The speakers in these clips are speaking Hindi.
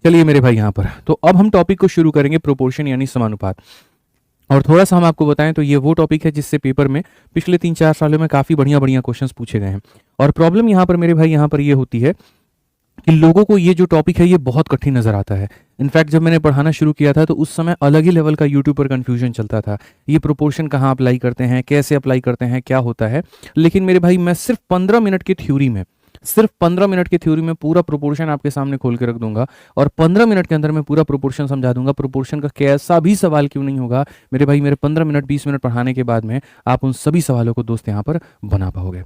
चलिए मेरे भाई यहाँ पर तो अब हम टॉपिक को शुरू करेंगे, प्रोपोर्शन यानी समानुपात। और थोड़ा सा हम आपको बताएं तो ये वो टॉपिक है जिससे पेपर में पिछले 3-4 सालों में काफ़ी बढ़िया बढ़िया क्वेश्चंस पूछे गए हैं। और प्रॉब्लम यहाँ पर मेरे भाई यहाँ पर ये होती है कि लोगों को ये जो टॉपिक है ये बहुत कठिन नजर आता है। इनफैक्ट जब मैंने पढ़ाना शुरू किया था तो उस समय अलग ही लेवल का यूट्यूब पर कंफ्यूजन चलता था, ये प्रोपोर्शन कहाँ अप्लाई करते हैं, कैसे अप्लाई करते हैं, क्या होता है। लेकिन मेरे भाई मैं सिर्फ 15 मिनट की थ्योरी में, सिर्फ 15 मिनट की थ्योरी में पूरा प्रोपोर्शन आपके सामने खोल के रख दूंगा और 15 मिनट के अंदर मैं पूरा प्रोपोर्शन समझा दूंगा। प्रोपोर्शन का कैसा भी सवाल क्यों नहीं होगा मेरे भाई, मेरे 15 मिनट 20 मिनट पढ़ाने के बाद में आप उन सभी सवालों को दोस्त यहाँ पर बना पाओगे।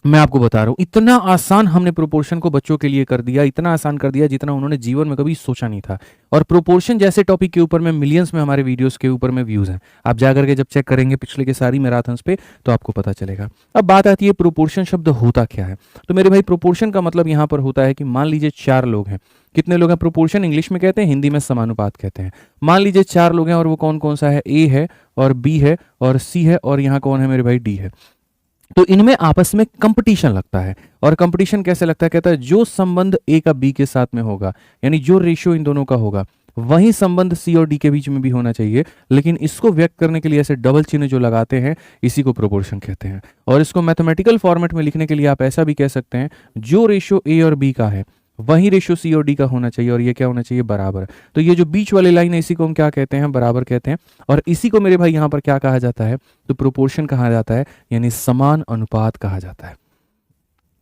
मैं आपको बता रहा हूं इतना आसान हमने प्रोपोर्शन को बच्चों के लिए कर दिया, इतना आसान कर दिया जितना उन्होंने जीवन में कभी सोचा नहीं था। और प्रोपोर्शन जैसे टॉपिक के ऊपर में मिलियंस में हमारे वीडियोस के ऊपर में व्यूज हैं। आप जाकर के जब चेक करेंगे पिछले के सारी मैराथन्स पे तो आपको पता चलेगा। अब बात आती है प्रोपोर्शन शब्द होता क्या है। तो मेरे भाई प्रोपोर्शन का मतलब यहाँ पर होता है कि मान लीजिए 4 लोग हैं। कितने लोग हैं? प्रोपोर्शन इंग्लिश में कहते हैं, हिंदी में समानुपात कहते हैं। मान लीजिए 4 लोग हैं और वो कौन कौन सा है? ए है और बी है और सी है और यहाँ कौन है मेरे भाई? डी है। तो इनमें आपस में कंपटीशन लगता है। और कंपटीशन कैसे लगता है? कहता है जो संबंध ए का बी के साथ में होगा, यानी जो रेशियो इन दोनों का होगा, वही संबंध सी और डी के बीच में भी होना चाहिए। लेकिन इसको व्यक्त करने के लिए ऐसे डबल चिन्ह जो लगाते हैं इसी को प्रोपोर्शन कहते हैं। और इसको मैथमेटिकल फॉर्मेट में लिखने के लिए आप ऐसा भी कह सकते हैं, जो रेशियो ए और बी का है वही रेशियो सी और डी का होना चाहिए और ये क्या होना चाहिए? बराबर। तो ये जो बीच वाली लाइन है इसी को हम क्या कहते हैं? बराबर कहते हैं। और इसी को मेरे भाई यहाँ पर क्या कहा जाता है? तो प्रोपोर्शन कहा जाता है, यानी समान अनुपात कहा जाता है।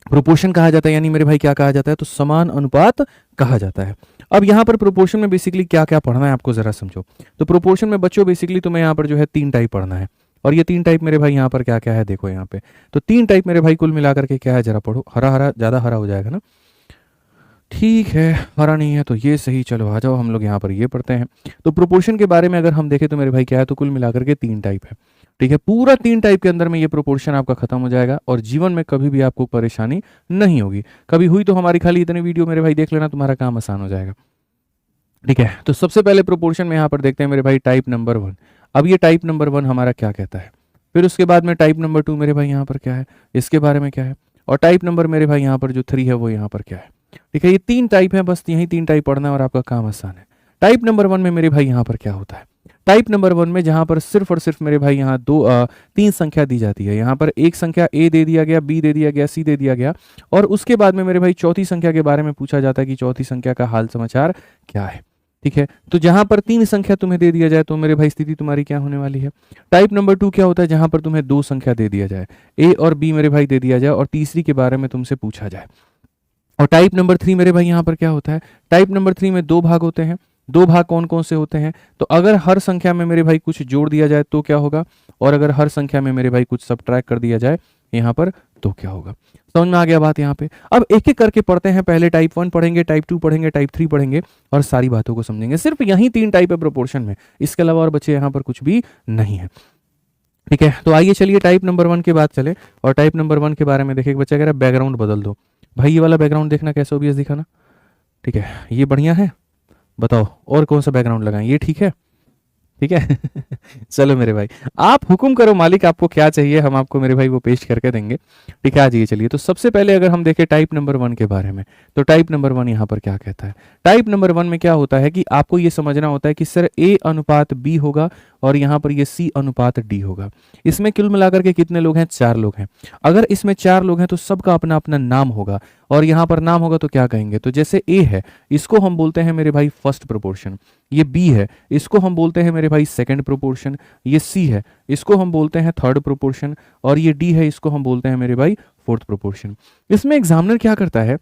प्रोपोर्शन कहा जाता है यानी मेरे भाई क्या कहा जाता है? तो समान अनुपात कहा जाता है। अब यहाँ पर प्रोपोर्शन में बेसिकली क्या क्या पढ़ना है आपको जरा समझो। तो प्रोपोर्शन में बच्चों बेसिकली तुम्हें यहाँ पर जो है 3 टाइप पढ़ना है। और ये 3 टाइप मेरे भाई यहाँ पर क्या क्या है देखो यहाँ पे। तो 3 टाइप मेरे भाई कुल मिलाकर के क्या है जरा पढ़ो। हरा हरा, ज्यादा हरा हो जाएगा ना, ठीक है, हरा नहीं है तो ये सही। चलो आ जाओ हम लोग यहाँ पर ये पढ़ते हैं। तो प्रोपोर्शन के बारे में अगर हम देखें तो मेरे भाई क्या है? तो कुल मिलाकर के 3 टाइप है। ठीक है, पूरा 3 टाइप के अंदर में ये प्रोपोर्शन आपका खत्म हो जाएगा और जीवन में कभी भी आपको परेशानी नहीं होगी। कभी हुई तो हमारी खाली इतने वीडियो मेरे भाई देख लेना, तुम्हारा काम आसान हो जाएगा। ठीक है, तो सबसे पहले प्रोपोर्शन में यहाँ पर देखते हैं मेरे भाई टाइप नंबर 1। अब ये टाइप नंबर 1 हमारा क्या कहता है? फिर उसके बाद में टाइप नंबर 2 मेरे भाई यहाँ पर क्या है, इसके बारे में क्या है, और टाइप नंबर मेरे भाई यहाँ पर जो 3 है वो यहाँ पर क्या है। ठीक है, ये 3 टाइप है, बस यही 3 टाइप पढ़ना है और आपका काम आसान है। टाइप नंबर 1 में मेरे भाई यहाँ पर क्या होता है? टाइप नंबर 1 में जहां पर सिर्फ और सिर्फ मेरे भाई यहाँ 3 संख्या दी जाती है। यहाँ पर एक संख्या ए दे दिया गया, बी दे दिया गया, सी दे दिया गया और उसके बाद में मेरे भाई चौथी संख्या के बारे में पूछा जाता है कि चौथी संख्या का हाल समाचार क्या है। ठीक है, तो जहां पर 3 संख्या तुम्हें दे दिया जाए तो मेरे भाई स्थिति तुम्हारी क्या होने वाली है। टाइप नंबर 2 क्या होता है? जहां पर तुम्हें 2 संख्या दे दिया जाए, ए और बी मेरे भाई दे दिया जाए और तीसरी के बारे में तुमसे पूछा जाए। और टाइप नंबर 3 मेरे भाई यहाँ पर क्या होता है? टाइप नंबर 3 में 2 भाग होते हैं। 2 भाग कौन कौन से होते हैं? तो अगर हर संख्या में मेरे भाई कुछ जोड़ दिया जाए तो क्या होगा, और अगर हर संख्या में मेरे भाई कुछ सब्ट्रैक्ट कर दिया जाए यहाँ पर तो क्या होगा। समझ में आ गया बात यहाँ पे। अब एक एक करके पढ़ते हैं। पहले टाइप 1 पढ़ेंगे, टाइप 2 पढ़ेंगे, टाइप 3 पढ़ेंगे और सारी बातों को समझेंगे। सिर्फ यही 3 टाइप है प्रोपोर्शन में, इसके अलावा और बच्चे यहाँ पर कुछ भी नहीं है। ठीक है, तो आइए चलिए टाइप नंबर 1 के बाद चले और टाइप नंबर 1 के बारे में देखिए। बच्चा कह रहा है बैकग्राउंड बदल दो। भाई ये वाला बैकग्राउंड देखना कैसे ओबीएस दिखाना। ठीक है, ये बढ़िया है, बताओ और कौन सा बैकग्राउंड लगाएं? ये ठीक है? ठीक है चलो मेरे भाई आप हुक्म करो मालिक, आपको क्या चाहिए हम आपको मेरे भाई वो पेश करके देंगे। ठीक है, आ जाइए चलिए। तो सबसे पहले अगर हम देखें टाइप नंबर 1 के बारे में तो टाइप नंबर 1 यहाँ पर क्या कहता है? टाइप नंबर 1 में क्या होता है कि आपको ये समझना होता है कि सर ए अनुपात बी होगा और यहाँ पर ये सी अनुपात डी होगा। इसमें कुल मिलाकर के कितने लोग हैं? 4 लोग हैं। अगर इसमें 4 लोग हैं तो सबका अपना अपना नाम होगा और यहाँ पर नाम होगा तो क्या कहेंगे? तो जैसे ए है इसको हम बोलते हैं मेरे भाई फर्स्ट प्रोपोर्शन, ये बी है इसको हम बोलते हैं मेरे भाई सेकंड प्रोपोर्शन, ये सी है इसको हम बोलते हैं थर्ड प्रोपोर्शन और ये डी है इसको हम बोलते हैं मेरे भाई फोर्थ प्रोपोर्शन। इसमें एग्जामिनर क्या करता है,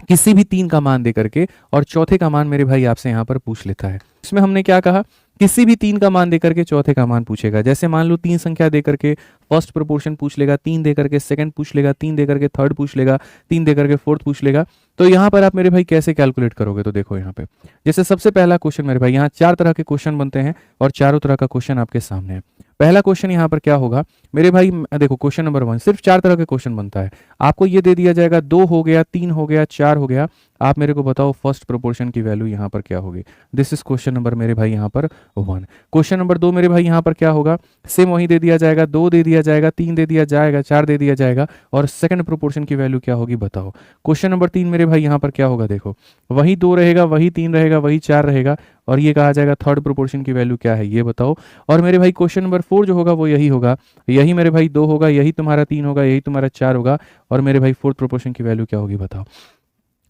किसी भी 3 का मान दे करके और चौथे का मान मेरे भाई आपसे यहाँ पर पूछ लेता है। इसमें हमने क्या कहा, किसी भी 3 का मान देकर के चौथे का मान पूछेगा। जैसे मान लो 3 संख्या देकर के फर्स्ट प्रोपोर्शन पूछ लेगा, 3 देकर के सेकंड पूछ लेगा, 3 देकर के थर्ड पूछ लेगा, 3 देकर के फोर्थ पूछ लेगा। तो यहाँ पर आप मेरे भाई कैसे कैलकुलेट करोगे? तो देखो यहाँ पे जैसे सबसे पहला क्वेश्चन मेरे भाई, यहाँ 4 तरह के क्वेश्चन बनते हैं और चारों तरह का क्वेश्चन आपके सामने है। पहला क्वेश्चन यहाँ पर क्या होगा, मेरे भाई देखो क्वेश्चन नंबर 1 सिर्फ 4 तरह के क्वेश्चन बनता है। आपको ये दे दिया जाएगा 2 हो गया, 3 हो गया, 4 हो गया, आप मेरे को बताओ फर्स्ट प्रोपोर्शन की वैल्यू यहाँ पर क्या होगी। दिस इज क्वेश्चन नंबर मेरे भाई यहाँ पर 1। क्वेश्चन नंबर 2 मेरे भाई यहाँ पर क्या होगा, सेम वही दे दिया जाएगा, 2 दे दिया जाएगा, 3 दे दिया जाएगा, 4 दे दिया जाएगा, और सेकंड प्रोपोर्शन की वैल्यू क्या होगी बताओ। क्वेश्चन नंबर 3 मेरे भाई यहाँ पर क्या होगा, देखो वही 2 रहेगा, वही 3 रहेगा, वही 4 रहेगा, और ये कहा जाएगा थर्ड प्रोपोर्शन की वैल्यू क्या है ये बताओ। और मेरे भाई क्वेश्चन नंबर 4 जो होगा वो यही होगा, यही मेरे भाई 2 होगा, यही तुम्हारा 3 होगा, यही तुम्हारा 4 होगा, और मेरे भाई फोर्थ प्रोपोर्शन की वैल्यू क्या होगी बताओ।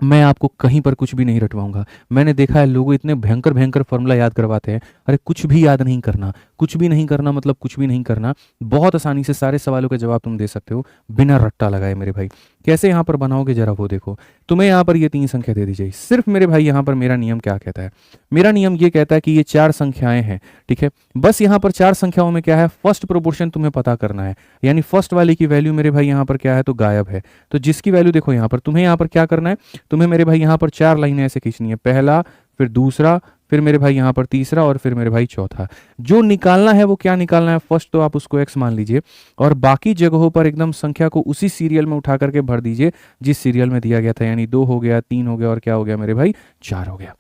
मैं आपको कहीं पर कुछ भी नहीं रटवाऊंगा। मैंने देखा है लोग इतने भयंकर भयंकर फॉर्मूला याद करवाते हैं, अरे कुछ भी याद नहीं करना, कुछ भी नहीं करना मतलब कुछ भी नहीं करना। बहुत आसानी से सारे सवालों के जवाब तुम दे सकते हो बिना रट्टा लगाए मेरे भाई। कैसे यहाँ पर बनाओगे जरा वो देखो। तुम्हें यहाँ पर ये 3 संख्या दे दी जाए, सिर्फ मेरे भाई यहाँ पर मेरा नियम क्या कहता है, मेरा नियम ये कहता है कि ये 4 संख्याएं हैं, ठीक है। बस यहाँ पर 4 संख्याओं में क्या है, फर्स्ट प्रोपोर्शन तुम्हें पता करना है, यानी फर्स्ट वाले की वैल्यू मेरे भाई यहाँ पर क्या है तो गायब है। तो जिसकी वैल्यू देखो यहाँ पर, तुम्हें यहाँ पर क्या करना है, तुम्हें मेरे भाई यहाँ पर 4 लाइनें ऐसे खींचनी है, पहला, फिर दूसरा, फिर मेरे भाई यहाँ पर तीसरा, और फिर मेरे भाई चौथा। जो निकालना है वो क्या निकालना है, फर्स्ट तो आप उसको x मान लीजिए, और बाकी जगहों पर एकदम संख्या को उसी सीरियल में उठा करके भर दीजिए जिस सीरियल में दिया गया था, यानी 2 हो गया, 3 हो गया, और क्या हो गया मेरे भाई 4 हो गया।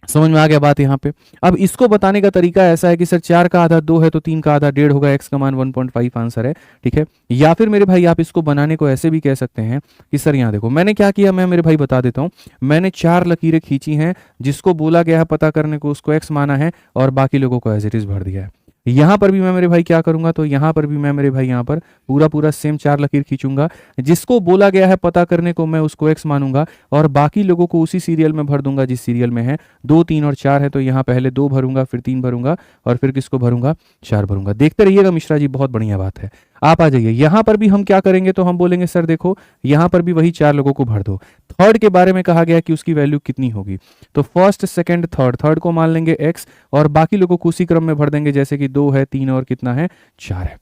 समझ में आ गया बात यहाँ पे। अब इसको बताने का तरीका ऐसा है कि सर 4 का आधा 2 है तो 3 का आधा 1.5 होगा, x का मान 1.5 आंसर है, ठीक है। या फिर मेरे भाई आप इसको बनाने को ऐसे भी कह सकते हैं कि सर यहाँ देखो मैंने क्या किया, मैं मेरे भाई बता देता हूँ। मैंने 4 लकीरें खींची हैं, जिसको बोला गया है पता करने को उसको x माना है, और बाकी लोगों को एज इट इज भर दिया है। यहाँ पर भी मैं मेरे भाई क्या करूंगा, तो यहाँ पर भी मैं मेरे भाई यहाँ पर पूरा पूरा सेम 4 लकीर खींचूंगा, जिसको बोला गया है पता करने को मैं उसको x मानूंगा, और बाकी लोगों को उसी सीरियल में भर दूंगा जिस सीरियल में है 2, 3 और 4 है। तो यहाँ पहले 2 भरूंगा, फिर 3 भरूंगा, और फिर किसको भरूंगा, 4 भरूंगा। देखते रहिएगा मिश्रा जी, बहुत बढ़िया बात है। आप आ जाइए, यहाँ पर भी हम क्या करेंगे, तो हम बोलेंगे सर देखो यहाँ पर भी वही 4 लोगों को भर दो। थर्ड के बारे में कहा गया कि उसकी वैल्यू कितनी होगी, तो फर्स्ट, सेकंड, थर्ड, थर्ड को मान लेंगे x, और बाकी लोगों को उसी क्रम में भर देंगे, जैसे कि 2 है, 3 और कितना है 4 है।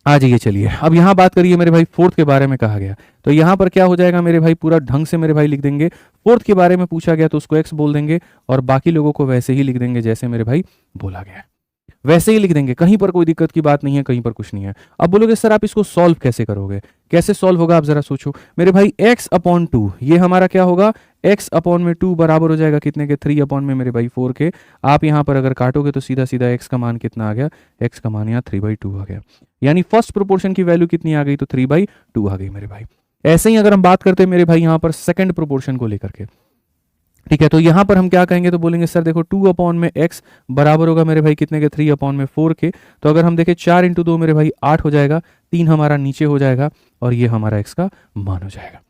आ जाइए चलिए, अब यहाँ बात करिए मेरे भाई फोर्थ के बारे में कहा गया, तो यहाँ पर क्या हो जाएगा मेरे भाई, पूरा ढंग से मेरे भाई लिख देंगे। फोर्थ के बारे में पूछा गया तो उसको x बोल देंगे, और बाकी लोगों को वैसे ही लिख देंगे जैसे मेरे भाई बोला गया, वैसे ही लिख देंगे। कहीं पर कोई दिक्कत की बात नहीं है, कहीं पर कुछ नहीं है। अब बोलोगे सर आप इसको सॉल्व कैसे करोगे, कैसे सॉल्व होगा, आप जरा सोचो मेरे भाई। x/2 ये हमारा क्या होगा, x/2 बराबर हो जाएगा कितने के, 3 में मेरे भाई 4 के। आप यहाँ पर अगर काटोगे तो सीधा सीधा x का मान कितना आ गया, x का मान यहाँ 3/2 आ गया, यानी फर्स्ट प्रोपोर्शन की वैल्यू कितनी आ गई, तो 3/2 आ गई मेरे भाई। ऐसे ही अगर हम बात करते हैं मेरे भाई यहाँ पर सेकंड प्रोपोर्शन को लेकर के, ठीक है, तो यहां पर हम क्या कहेंगे, तो बोलेंगे सर देखो 2/x बराबर होगा मेरे भाई कितने के, 3/4 के। तो अगर हम देखें 4 × 2 मेरे भाई 8 हो जाएगा, 3 हमारा नीचे हो जाएगा, और ये हमारा x का मान हो जाएगा।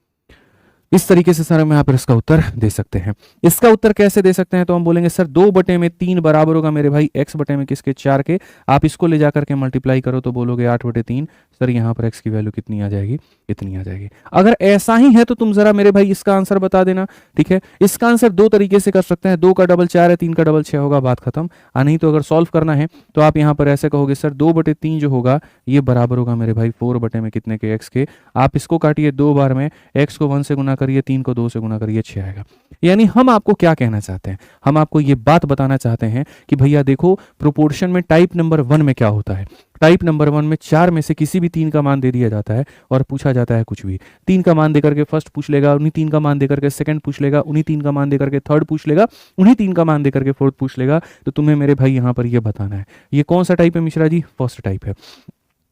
इस तरीके से सर हम यहाँ पर इसका उत्तर दे सकते हैं। इसका उत्तर कैसे दे सकते हैं, तो हम बोलेंगे सर 2/3 बराबर होगा मेरे भाई x/में किसके, 4 के। आप इसको ले जाकर के मल्टीप्लाई करो तो बोलोगे 8/3। सर यहाँ पर x की वैल्यू कितनी आ जाएगी, इतनी आ जाएगी। अगर ऐसा ही है तो तुम जरा मेरे भाई इसका आंसर बता देना, ठीक है। इसका आंसर 2 तरीके से कर सकते हैं, 2 का डबल 4 है, 3 का डबल 6 होगा, बात खत्म। नहीं तो अगर सॉल्व करना है तो आप यहाँ पर ऐसे कहोगे सर 2/3 जो होगा ये बराबर होगा मेरे भाई 4 में कितने के, x के। आप इसको काटिए 2 बार में, x को 1 से गुना करिए, 3 को 2 से गुना करिए, 6 आएगा। यानी हम आपको क्या कहना चाहते हैं, हम आपको ये बात बताना चाहते हैं कि भैया देखो प्रोपोर्शन में टाइप नंबर 1 में क्या होता है। टाइप नंबर 1 में 4 में से किसी भी 3 का मान दे दिया जाता है और पूछा जाता है कुछ भी। 3 का मान देकर के फर्स्ट पूछ लेगा, उन्हीं 3 का मान देकर के सेकंड पूछ लेगा, उन्हीं 3 का मान देकर के थर्ड पूछ लेगा, उन्हीं 3 का मान देकर के फोर्थ पूछ लेगा। तो तुम्हें मेरे भाई यहाँ पर ये बताना है ये कौन सा टाइप है मिश्रा जी, फर्स्ट टाइप है।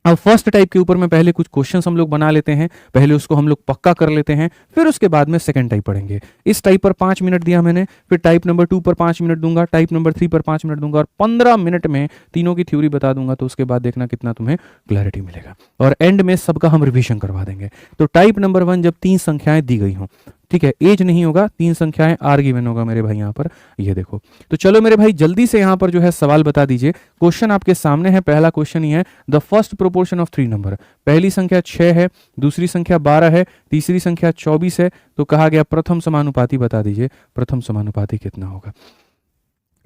अब फर्स्ट टाइप के ऊपर में पहले कुछ क्वेश्चंस हम लोग बना लेते हैं, पहले उसको हम लोग पक्का कर लेते हैं, फिर उसके बाद में सेकंड टाइप पढ़ेंगे। इस टाइप पर 5 मिनट दिया मैंने, फिर टाइप नंबर 2 पर 5 मिनट दूंगा, टाइप नंबर 3 पर 5 मिनट दूंगा, और 15 मिनट में तीनों की थ्योरी बता दूंगा। तो उसके बाद देखना कितना तुम्हें क्लैरिटी मिलेगा, और एंड में सबका हम रिविजन करवा देंगे। तो टाइप नंबर 1 जब 3 संख्याएं दी गई हों, ठीक है, एज नहीं होगा, 3 संख्याएं आर गिवन होगा मेरे भाई यहाँ पर, ये देखो। तो चलो मेरे भाई जल्दी से यहाँ पर जो है सवाल बता दीजिए। क्वेश्चन आपके सामने है, पहला क्वेश्चन ही है, the first proportion of 3 number. पहली संख्या 6 है, दूसरी संख्या 12 है, तीसरी संख्या 24 है। तो कहा गया प्रथम समानुपाती बता दीजिए, प्रथम समानुपाती कितना होगा,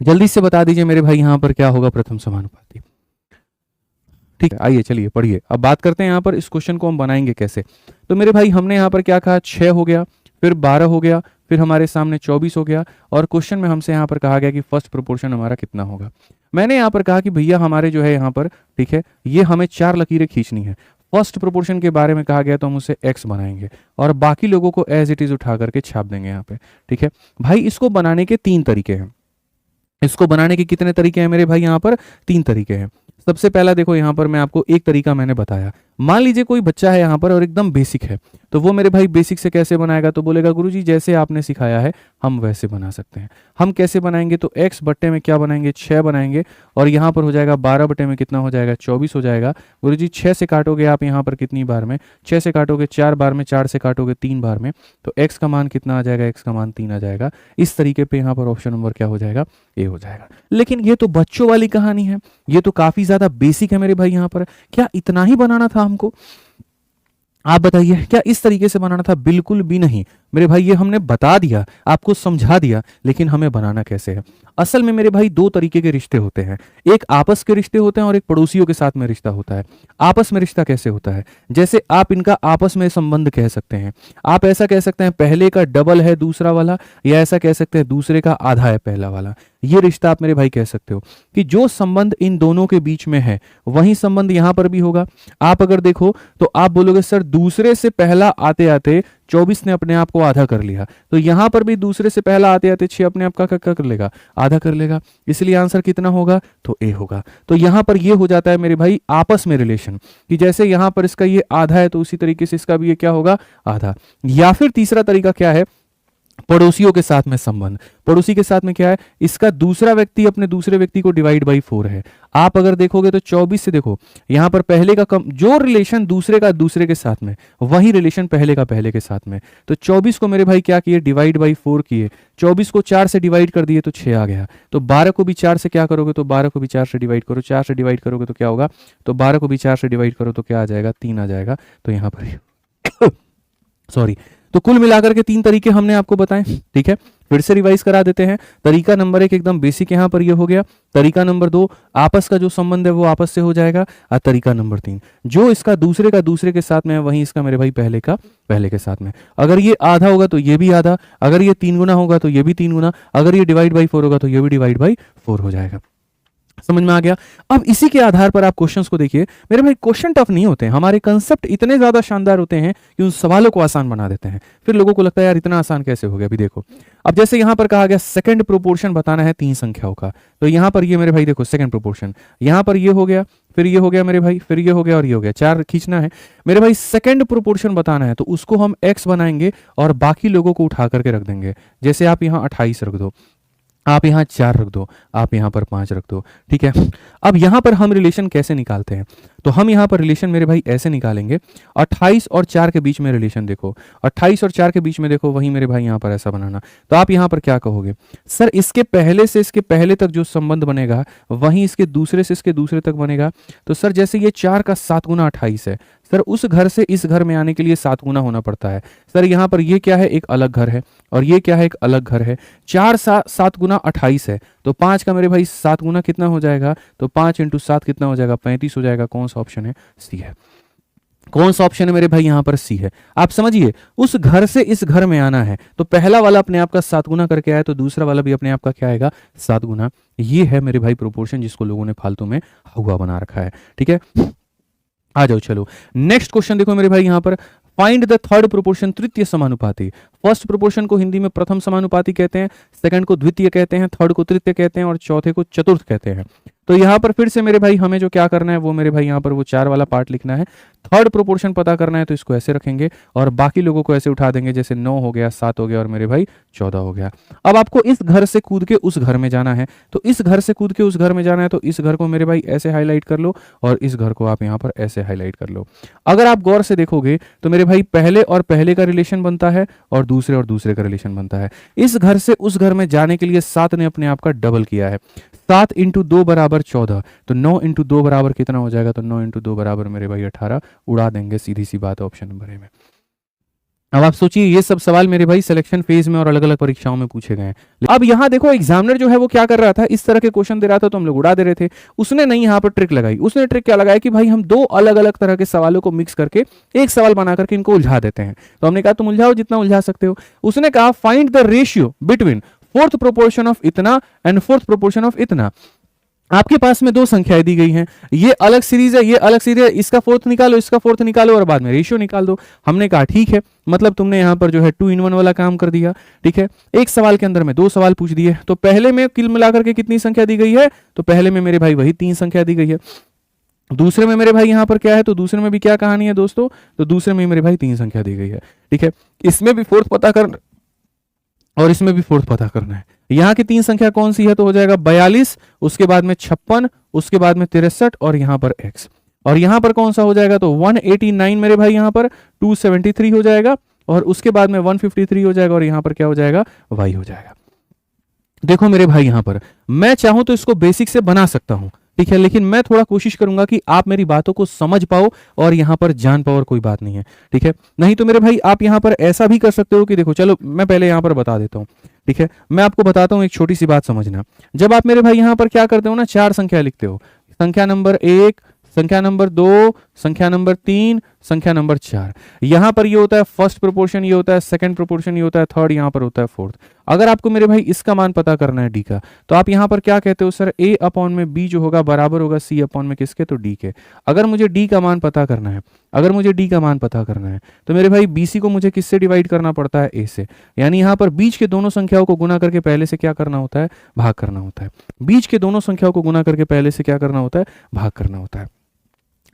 जल्दी से बता दीजिए मेरे भाई यहाँ पर क्या होगा प्रथम समानुपाती। ठीक है, आइए चलिए पढ़िए। अब बात करते हैं यहाँ पर इस क्वेश्चन को हम बनाएंगे कैसे। तो मेरे भाई हमने यहाँ पर क्या कहा, 6 हो गया, फिर 12 हो गया, फिर हमारे सामने 24 हो गया, और क्वेश्चन में हमसे यहाँ पर कहा गया कि फर्स्ट प्रोपोर्शन हमारा कितना होगा। मैंने यहाँ पर कहा कि भैया हमारे जो है यहाँ पर, ठीक है, ये हमें 4 लकीरें खींचनी है। फर्स्ट प्रोपोर्शन के बारे में कहा गया तो हम उसे x बनाएंगे और बाकी लोगों को एज इट इज उठा करके छाप देंगे यहाँ पे, ठीक है भाई। इसको बनाने के 3 तरीके हैं। इसको बनाने के कितने तरीके हैं मेरे भाई? यहाँ पर 3 तरीके हैं। सबसे पहला देखो, यहाँ पर मैं आपको एक तरीका मैंने बताया। मान लीजिए कोई बच्चा है यहाँ पर और एकदम बेसिक है, तो वो मेरे भाई बेसिक से कैसे बनाएगा? तो बोलेगा गुरुजी जैसे आपने सिखाया है हम वैसे बना सकते हैं। हम कैसे बनाएंगे? तो x बट्टे में क्या बनाएंगे? 6 बनाएंगे और यहाँ पर हो जाएगा 12 बट्टे में कितना हो जाएगा? 24 हो जाएगा। गुरुजी 6 से काटोगे आप यहाँ पर कितनी बार में? 6 से काटोगे 4 बार में, 4 से काटोगे 3 बार में, तो x का मान कितना आ जाएगा? x का मान 3 आ जाएगा। इस तरीके पे यहाँ पर ऑप्शन नंबर क्या हो जाएगा? ए हो जाएगा। लेकिन ये तो बच्चों वाली कहानी है, ये तो काफी ज्यादा बेसिक है मेरे भाई। यहाँ पर क्या इतना ही बनाना था हमको? आप बताइए, क्या इस तरीके से बनाना था? बिल्कुल भी नहीं मेरे भाई। ये हमने बता दिया, आपको समझा दिया, लेकिन हमें बनाना कैसे है? असल में मेरे भाई 2 तरीके के रिश्ते होते हैं। एक आपस के रिश्ते होते हैं और एक पड़ोसियों के साथ में रिश्ता होता है। आपस में रिश्ता कैसे होता है? जैसे आप इनका आपस में संबंध कह सकते हैं। आप ऐसा कह सकते हैं पहले का डबल है दूसरा वाला, या ऐसा कह सकते हैं दूसरे का आधा है पहला वाला। ये रिश्ता आप मेरे भाई कह सकते हो कि जो संबंध इन दोनों के बीच में है वही संबंध यहां पर भी होगा। आप अगर देखो तो आप बोलोगे सर दूसरे से पहला आते आते 24 ने अपने आप को आधा कर लिया, तो यहां पर भी दूसरे से पहला आते आते 6 अपने आप का क्या कर लेगा? आधा कर लेगा। इसलिए आंसर कितना होगा? तो ए होगा। तो यहां पर ये हो जाता है मेरे भाई आपस में रिलेशन, कि जैसे यहां पर इसका ये आधा है तो उसी तरीके से इसका भी ये क्या होगा? आधा। या फिर तीसरा तरीका क्या है? पड़ोसियों के साथ में संबंध। पड़ोसी के साथ में क्या है? इसका दूसरा व्यक्ति अपने दूसरे व्यक्ति को डिवाइड बाई 4 है। आप अगर देखोगे तो 24 से देखो यहां पर पहले का कम, जो रिलेशन दूसरे का दूसरे के साथ में वही रिलेशन पहले का पहले के साथ में। तो 24 को मेरे भाई क्या किए? डिवाइड बाई 4 किए। 24 को 4 से डिवाइड कर दिए तो 6 आ गया। तो 12 को भी 4 से क्या करोगे? तो 12 को भी 4 से डिवाइड करो। 4 से डिवाइड करोगे तो क्या होगा? तो 12 को भी 4 से डिवाइड करो तो क्या आ जाएगा? 3 आ जाएगा। तो यहां पर सॉरी। तो कुल मिलाकर के 3 तरीके हमने आपको बताएं, ठीक है। फिर से रिवाइज करा देते हैं। तरीका नंबर 1 एकदम बेसिक यहां पर ये हो गया। तरीका नंबर 2 आपस का जो संबंध है वो आपस से हो जाएगा। और तरीका नंबर 3 जो इसका दूसरे का दूसरे के साथ में है वहीं इसका मेरे भाई पहले का पहले के साथ में। अगर ये आधा होगा तो ये भी आधा, अगर ये 3 गुना होगा तो ये भी 3 गुना, अगर ये डिवाइड बाई 4 होगा तो ये भी डिवाइड बाई 4 हो जाएगा। समझ में आ गया? अब इसी के आधार पर आप क्वेश्चंस को देखिए मेरे भाई। क्वेश्चन टफ नहीं होते हैं, हमारे कंसेप्ट इतने ज्यादा शानदार होते हैं कि उन सवालों को आसान बना देते हैं। फिर लोगों को लगता है यार इतना आसान कैसे हो गया? अभी देखो, अब जैसे यहां पर कहा गया सेकंड प्रोपोर्शन बताना है 3 संख्याओं का, तो यहां पर ये मेरे भाई देखो सेकंड प्रोपोर्शन, यहां पर ये हो गया, फिर ये हो गया मेरे भाई, फिर ये हो गया और ये हो गया। 4 खींचना है मेरे भाई। सेकंड प्रोपोर्शन बताना है तो उसको हम x बनाएंगे और बाकी लोगों को उठा करके रख देंगे। जैसे आप यहां 28 रख दो, आप यहां 4 रख दो, आप यहां पर 5 रख दो, ठीक है। अब यहां पर हम रिलेशन कैसे निकालते हैं? तो हम यहां पर रिलेशन मेरे भाई ऐसे निकालेंगे। 28 और 4 के बीच में रिलेशन देखो, 28 और 4 के बीच में देखो, वही मेरे भाई यहां पर ऐसा बनाना। तो आप यहां पर क्या कहोगे? सर इसके पहले से इसके पहले तक जो संबंध बनेगा वहीं इसके दूसरे से इसके दूसरे तक बनेगा। तो सर जैसे ये 4 का 7 गुना 28 है, सर उस घर से इस घर में आने के लिए 7 गुना होना पड़ता है। सर यहाँ पर ये क्या है? एक अलग घर है, और ये क्या है? एक अलग घर है। 4 7 गुना 28 है, तो 5 का मेरे भाई 7 गुना कितना हो जाएगा? तो 5 इंटू 7 कितना हो जाएगा? 35 हो जाएगा। कौन सा ऑप्शन है? सी है। कौन सा ऑप्शन है मेरे भाई? यहाँ पर सी है। आप समझिए, उस घर से इस घर में आना है तो पहला वाला अपने आप का 7 गुना करके आया, तो दूसरा वाला भी अपने आप का क्या आएगा? 7 गुना। ये है मेरे भाई प्रोपोर्शन जिसको लोगों ने फालतू में हुआ बना रखा है, ठीक है। आ जाओ, चलो नेक्स्ट क्वेश्चन देखो मेरे भाई। यहां पर फाइंड द थर्ड प्रोपोर्शन, तृतीय समानुपाती। फर्स्ट प्रोपोर्शन को हिंदी में प्रथम समानुपाती कहते हैं, सेकंड को द्वितीय कहते हैं, थर्ड को तृतीय कहते हैं और चौथे को चतुर्थ कहते हैं। तो यहां पर फिर से मेरे भाई हमें जो क्या करना है वो मेरे भाई यहां पर वो 4 वाला पार्ट लिखना है। थर्ड प्रोपोर्शन पता करना है तो इसको ऐसे रखेंगे और बाकी लोगों को ऐसे उठा देंगे, जैसे 9 हो गया, 7 हो गया और मेरे भाई 14 हो गया। अब आपको इस घर से कूद के उस घर में जाना है, तो इस घर से कूद के उस घर में जाना है, तो इस घर को मेरे भाई ऐसे हाईलाइट कर लो और इस घर को आप यहां पर ऐसे हाईलाइट कर लो। अगर आप गौर से देखोगे तो मेरे भाई पहले और पहले का रिलेशन बनता है और दूसरे का रिलेशन बनता है। इस घर से उस घर में जाने के लिए 7 ने अपने आप का डबल किया है। 7 इंटू 2 बराबर 14, तो 9 इंटू 2 बराबर कितना हो जाएगा? तो 9 इंटू 2 बराबर मेरे भाई 18। उड़ा देंगे, सीधी सी बात है ऑप्शन नंबर ए में। अब आप सोचिए, ये सब सवाल मेरे भाई सिलेक्शन फेज में और अलग अलग परीक्षाओं में पूछे गए हैं। अब यहाँ देखो एग्जामिनर जो है वो क्या कर रहा था, इस तरह के क्वेश्चन दे रहा था तो हम लोग उड़ा दे रहे थे। उसने नहीं यहाँ पर ट्रिक लगाई। उसने ट्रिक क्या लगाया कि भाई हम 2 अलग अलग तरह के सवालों को मिक्स करके एक सवाल बना करके इनको उलझा देते हैं। तो हमने कहा तुम उलझाओ जितना उलझा सकते हो। उसने कहा find the ratio between fourth proportion of इतना एंड फोर्थ प्रोपोर्शन ऑफ इतना। आपके पास में दो संख्याएं दी गई हैं, ये अलग सीरीज है, ये अलग सीरीज है, इसका फोर्थ निकालो, इसका फोर्थ निकालो और बाद में रेशियो निकाल दो। हमने कहा ठीक है, मतलब तुमने यहां पर जो है 2 in 1 वाला काम कर दिया। ठीक है, एक सवाल के अंदर में दो सवाल पूछ दिए, तो पहले में कुल मिलाकर के कितनी संख्या दी गई है, तो पहले में मेरे भाई वही 3 संख्या दी गई है। दूसरे में मेरे भाई यहां पर क्या है, तो दूसरे में भी क्या कहानी है दोस्तों, तो दूसरे में मेरे भाई 3 संख्या दी गई है। ठीक है, इसमें भी फोर्थ पता कर और इसमें भी फोर्थ पता करना है। यहाँ की 3 संख्या कौन सी है, तो हो जाएगा 42, उसके बाद में 56, उसके बाद में 63 और यहाँ पर x। और यहाँ पर कौन सा हो जाएगा, तो 189 मेरे भाई, यहाँ पर 273 हो जाएगा और उसके बाद में 153 हो जाएगा और यहाँ पर क्या हो जाएगा, y हो जाएगा। देखो मेरे भाई, यहाँ पर मैं चाहूं तो इसको बेसिक से बना सकता हूं, ठीक है, लेकिन मैं थोड़ा कोशिश करूंगा कि आप मेरी बातों को समझ पाओ और यहां पर जान पाओ, और कोई बात नहीं है। ठीक है, नहीं तो मेरे भाई आप यहां पर ऐसा भी कर सकते हो कि देखो, चलो मैं पहले यहां पर बता देता हूं। ठीक है, मैं आपको बताता हूं, एक छोटी सी बात समझना। जब आप मेरे भाई यहां पर क्या करते हो ना, 4 संख्या लिखते हो, संख्या नंबर 1, संख्या नंबर 2, संख्या नंबर 3, संख्या नंबर 4, यहां पर ये होता है फर्स्ट प्रोपोर्शन, ये होता है सेकंड प्रोपोर्शन, ये होता है थर्ड, यहां पर होता है फोर्थ। अगर आपको मेरे भाई इसका मान पता करना है डी का, तो आप यहां पर क्या कहते हो, सर a अपॉन में b जो होगा बराबर होगा c अपॉन में किसके, तो d के। अगर मुझे d का मान पता करना है, अगर मुझे d का मान पता करना है, तो मेरे भाई bc को मुझे किससे डिवाइड करना पड़ता है, a से। यानी यहां पर बीच के दोनों संख्याओं को गुना करके पहले से क्या करना होता है, भाग करना होता है। बीच के दोनों संख्याओं को गुना करके पहले से क्या करना होता है, भाग करना होता है।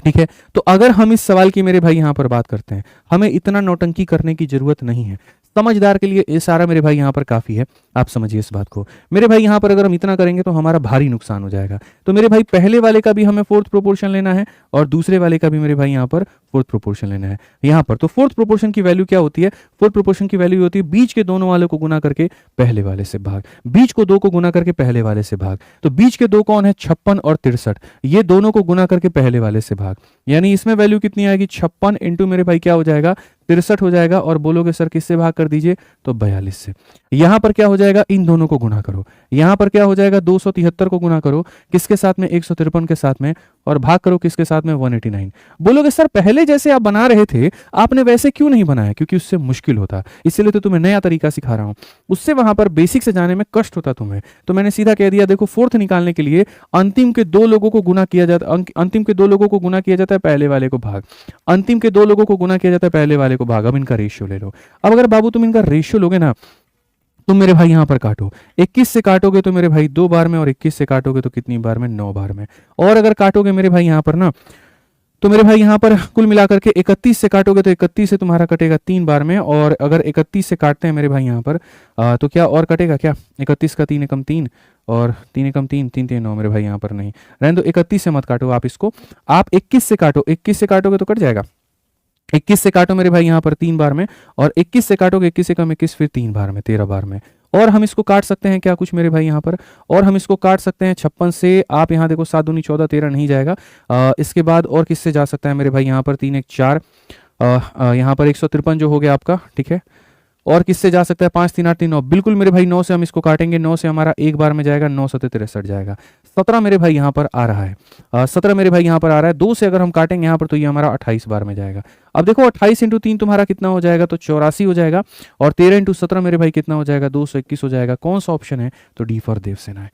ठीक है, तो अगर हम इस सवाल की मेरे भाई यहां पर बात करते हैं, हमें इतना नौटंकी करने की जरूरत नहीं है। समझदार के लिए ये सारा मेरे भाई यहां पर काफी है, आप समझिए इस बात को। मेरे भाई यहां पर अगर हम इतना करेंगे तो हमारा भारी नुकसान हो जाएगा। तो मेरे भाई पहले वाले का भी हमें फोर्थ प्रोपोर्शन लेना है और दूसरे वाले का भी मेरे भाई यहां पर फोर्थ प्रोपोर्शन लेना है। यहां पर तो फोर्थ प्रोपोर्शन की वैल्यू क्या होती है, फोर्थ प्रोपोर्शन की वैल्यू होती है बीच के दोनों वालों को गुना करके पहले वाले से भाग, बीच को 2 को गुना करके पहले वाले से भाग। तो बीच के 2 कौन है, 56 और 63, ये दोनों को गुना करके पहले वाले से भाग। यानी इसमें वैल्यू कितनी आएगी, 56 इंटू मेरे भाई क्या हो जाएगा, 63 हो जाएगा। और बोलोगे सर किससे भाग कर दीजिए, तो 42 से। यहां पर क्या हो जाएगा, इन दोनों को गुना करो। यहां पर क्या हो जाएगा, 273 को गुना करो किसके साथ में, 153 के साथ में, और भाग करो किसके साथ में, 189। बोलोगे सर पहले जैसे आप बना रहे थे आपने वैसे क्यों नहीं बनाया, क्योंकि उससे मुश्किल होता, इसलिए तो तुम्हें नया तरीका सिखा रहा हूं। उससे वहां पर बेसिक से जाने में कष्ट होता तुम्हें, तो मैंने सीधा कह दिया देखो, फोर्थ निकालने के लिए अंतिम के 2 लोगों को गुना किया जाता, अंतिम के 2 लोगों को गुना किया जाता है, पहले वाले को भाग, अंतिम के 2 लोगों को गुना किया जाता है, पहले वाले को भाग। अब इनका रेशियो ले लो। अब अगर बाबू तुम इनका रेशियो लोगे ना, तुम मेरे भाई यहां पर काटो, 21 से काटोगे तो मेरे भाई 2 बार में, और 21 से काटोगे तो कितनी बार में, 9 बार में। और अगर काटोगे मेरे भाई यहां पर ना, तो मेरे भाई यहां पर कुल मिलाकर के 31 से काटोगे तो 31 से तुम्हारा कटेगा 3 बार में। और अगर 31 से काटते हैं मेरे भाई यहां पर तो क्या और कटेगा क्या, 31 का 3 एकम 3 और 3 एकम 3, 3 3 9 मेरे भाई यहां पर नहीं रहने दो। 31 से मत काटो आप इसको, आप 21 से काटो, 21 से काटोगे तो कट जाएगा। 21 से काटो मेरे भाई यहां पर 3 बार में, और 21 से काटोगे 21 से कम 21 फिर 3 बार में, 13 बार में। और हम इसको काट सकते हैं क्या कुछ मेरे भाई यहां पर, और हम इसको काट सकते हैं 56 से। आप यहां देखो 7 दूनी 14, 13 नहीं जाएगा। इसके बाद और किससे जा सकता है मेरे भाई यहां पर, 3 1 4, यहां पर 153 जो हो गया आपका। ठीक है, और किससे जा सकता है, 5 3 8 3 9, बिल्कुल मेरे भाई 9 से हम इसको काटेंगे, 9 से हमारा एक बार में जाएगा, 9 7 63 जाएगा। 17 मेरे भाई यहाँ पर आ रहा है, 17 मेरे भाई यहाँ पर आ रहा है। 2 से अगर हम काटेंगे यहाँ पर तो ये हमारा 28 बार में जाएगा। अब देखो 28 इंटू 3 तुम्हारा कितना हो जाएगा, तो 84 हो जाएगा। और 13 इंटू 17 मेरे भाई कितना हो जाएगा, 221 हो जाएगा। कौन सा ऑप्शन है, तो डी फॉर देवसेना है।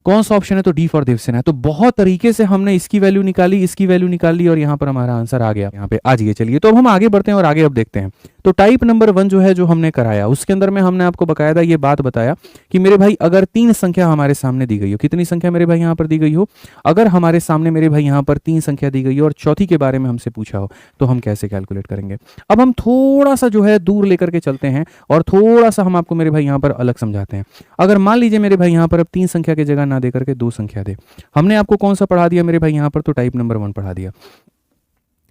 कौन सा ऑप्शन है, तो डी फॉर देवसेना है। तो बहुत तरीके से हमने इसकी वैल्यू निकाली, इसकी वैल्यू निकाली, और यहाँ पर हमारा आंसर आ गया। यहाँ पे आ जाइए, चलिए तो अब हम आगे बढ़ते हैं और आगे अब देखते हैं। तो टाइप नंबर 1 जो है, जो हमने कराया, उसके अंदर में हमने आपको बकायदा ये बात बताया कि मेरे भाई अगर 3 संख्या हमारे सामने दी गई हो, कितनी संख्या मेरे भाई यहाँ पर दी गई हो, अगर हमारे सामने मेरे भाई यहाँ पर 3 संख्या दी गई हो और चौथी के बारे में हमसे पूछा हो, तो हम कैसे कैलकुलेट करेंगे। अब हम थोड़ा सा जो है दूर लेकर के चलते हैं और थोड़ा सा हम आपको मेरे भाई यहाँ पर अलग समझाते हैं। अगर मान लीजिए मेरे भाई यहाँ पर अब 3 संख्या की जगह ना दे करके 2 संख्या दे, हमने आपको कौन सा पढ़ा दिया मेरे भाई यहाँ पर, तो टाइप नंबर 1 पढ़ा दिया।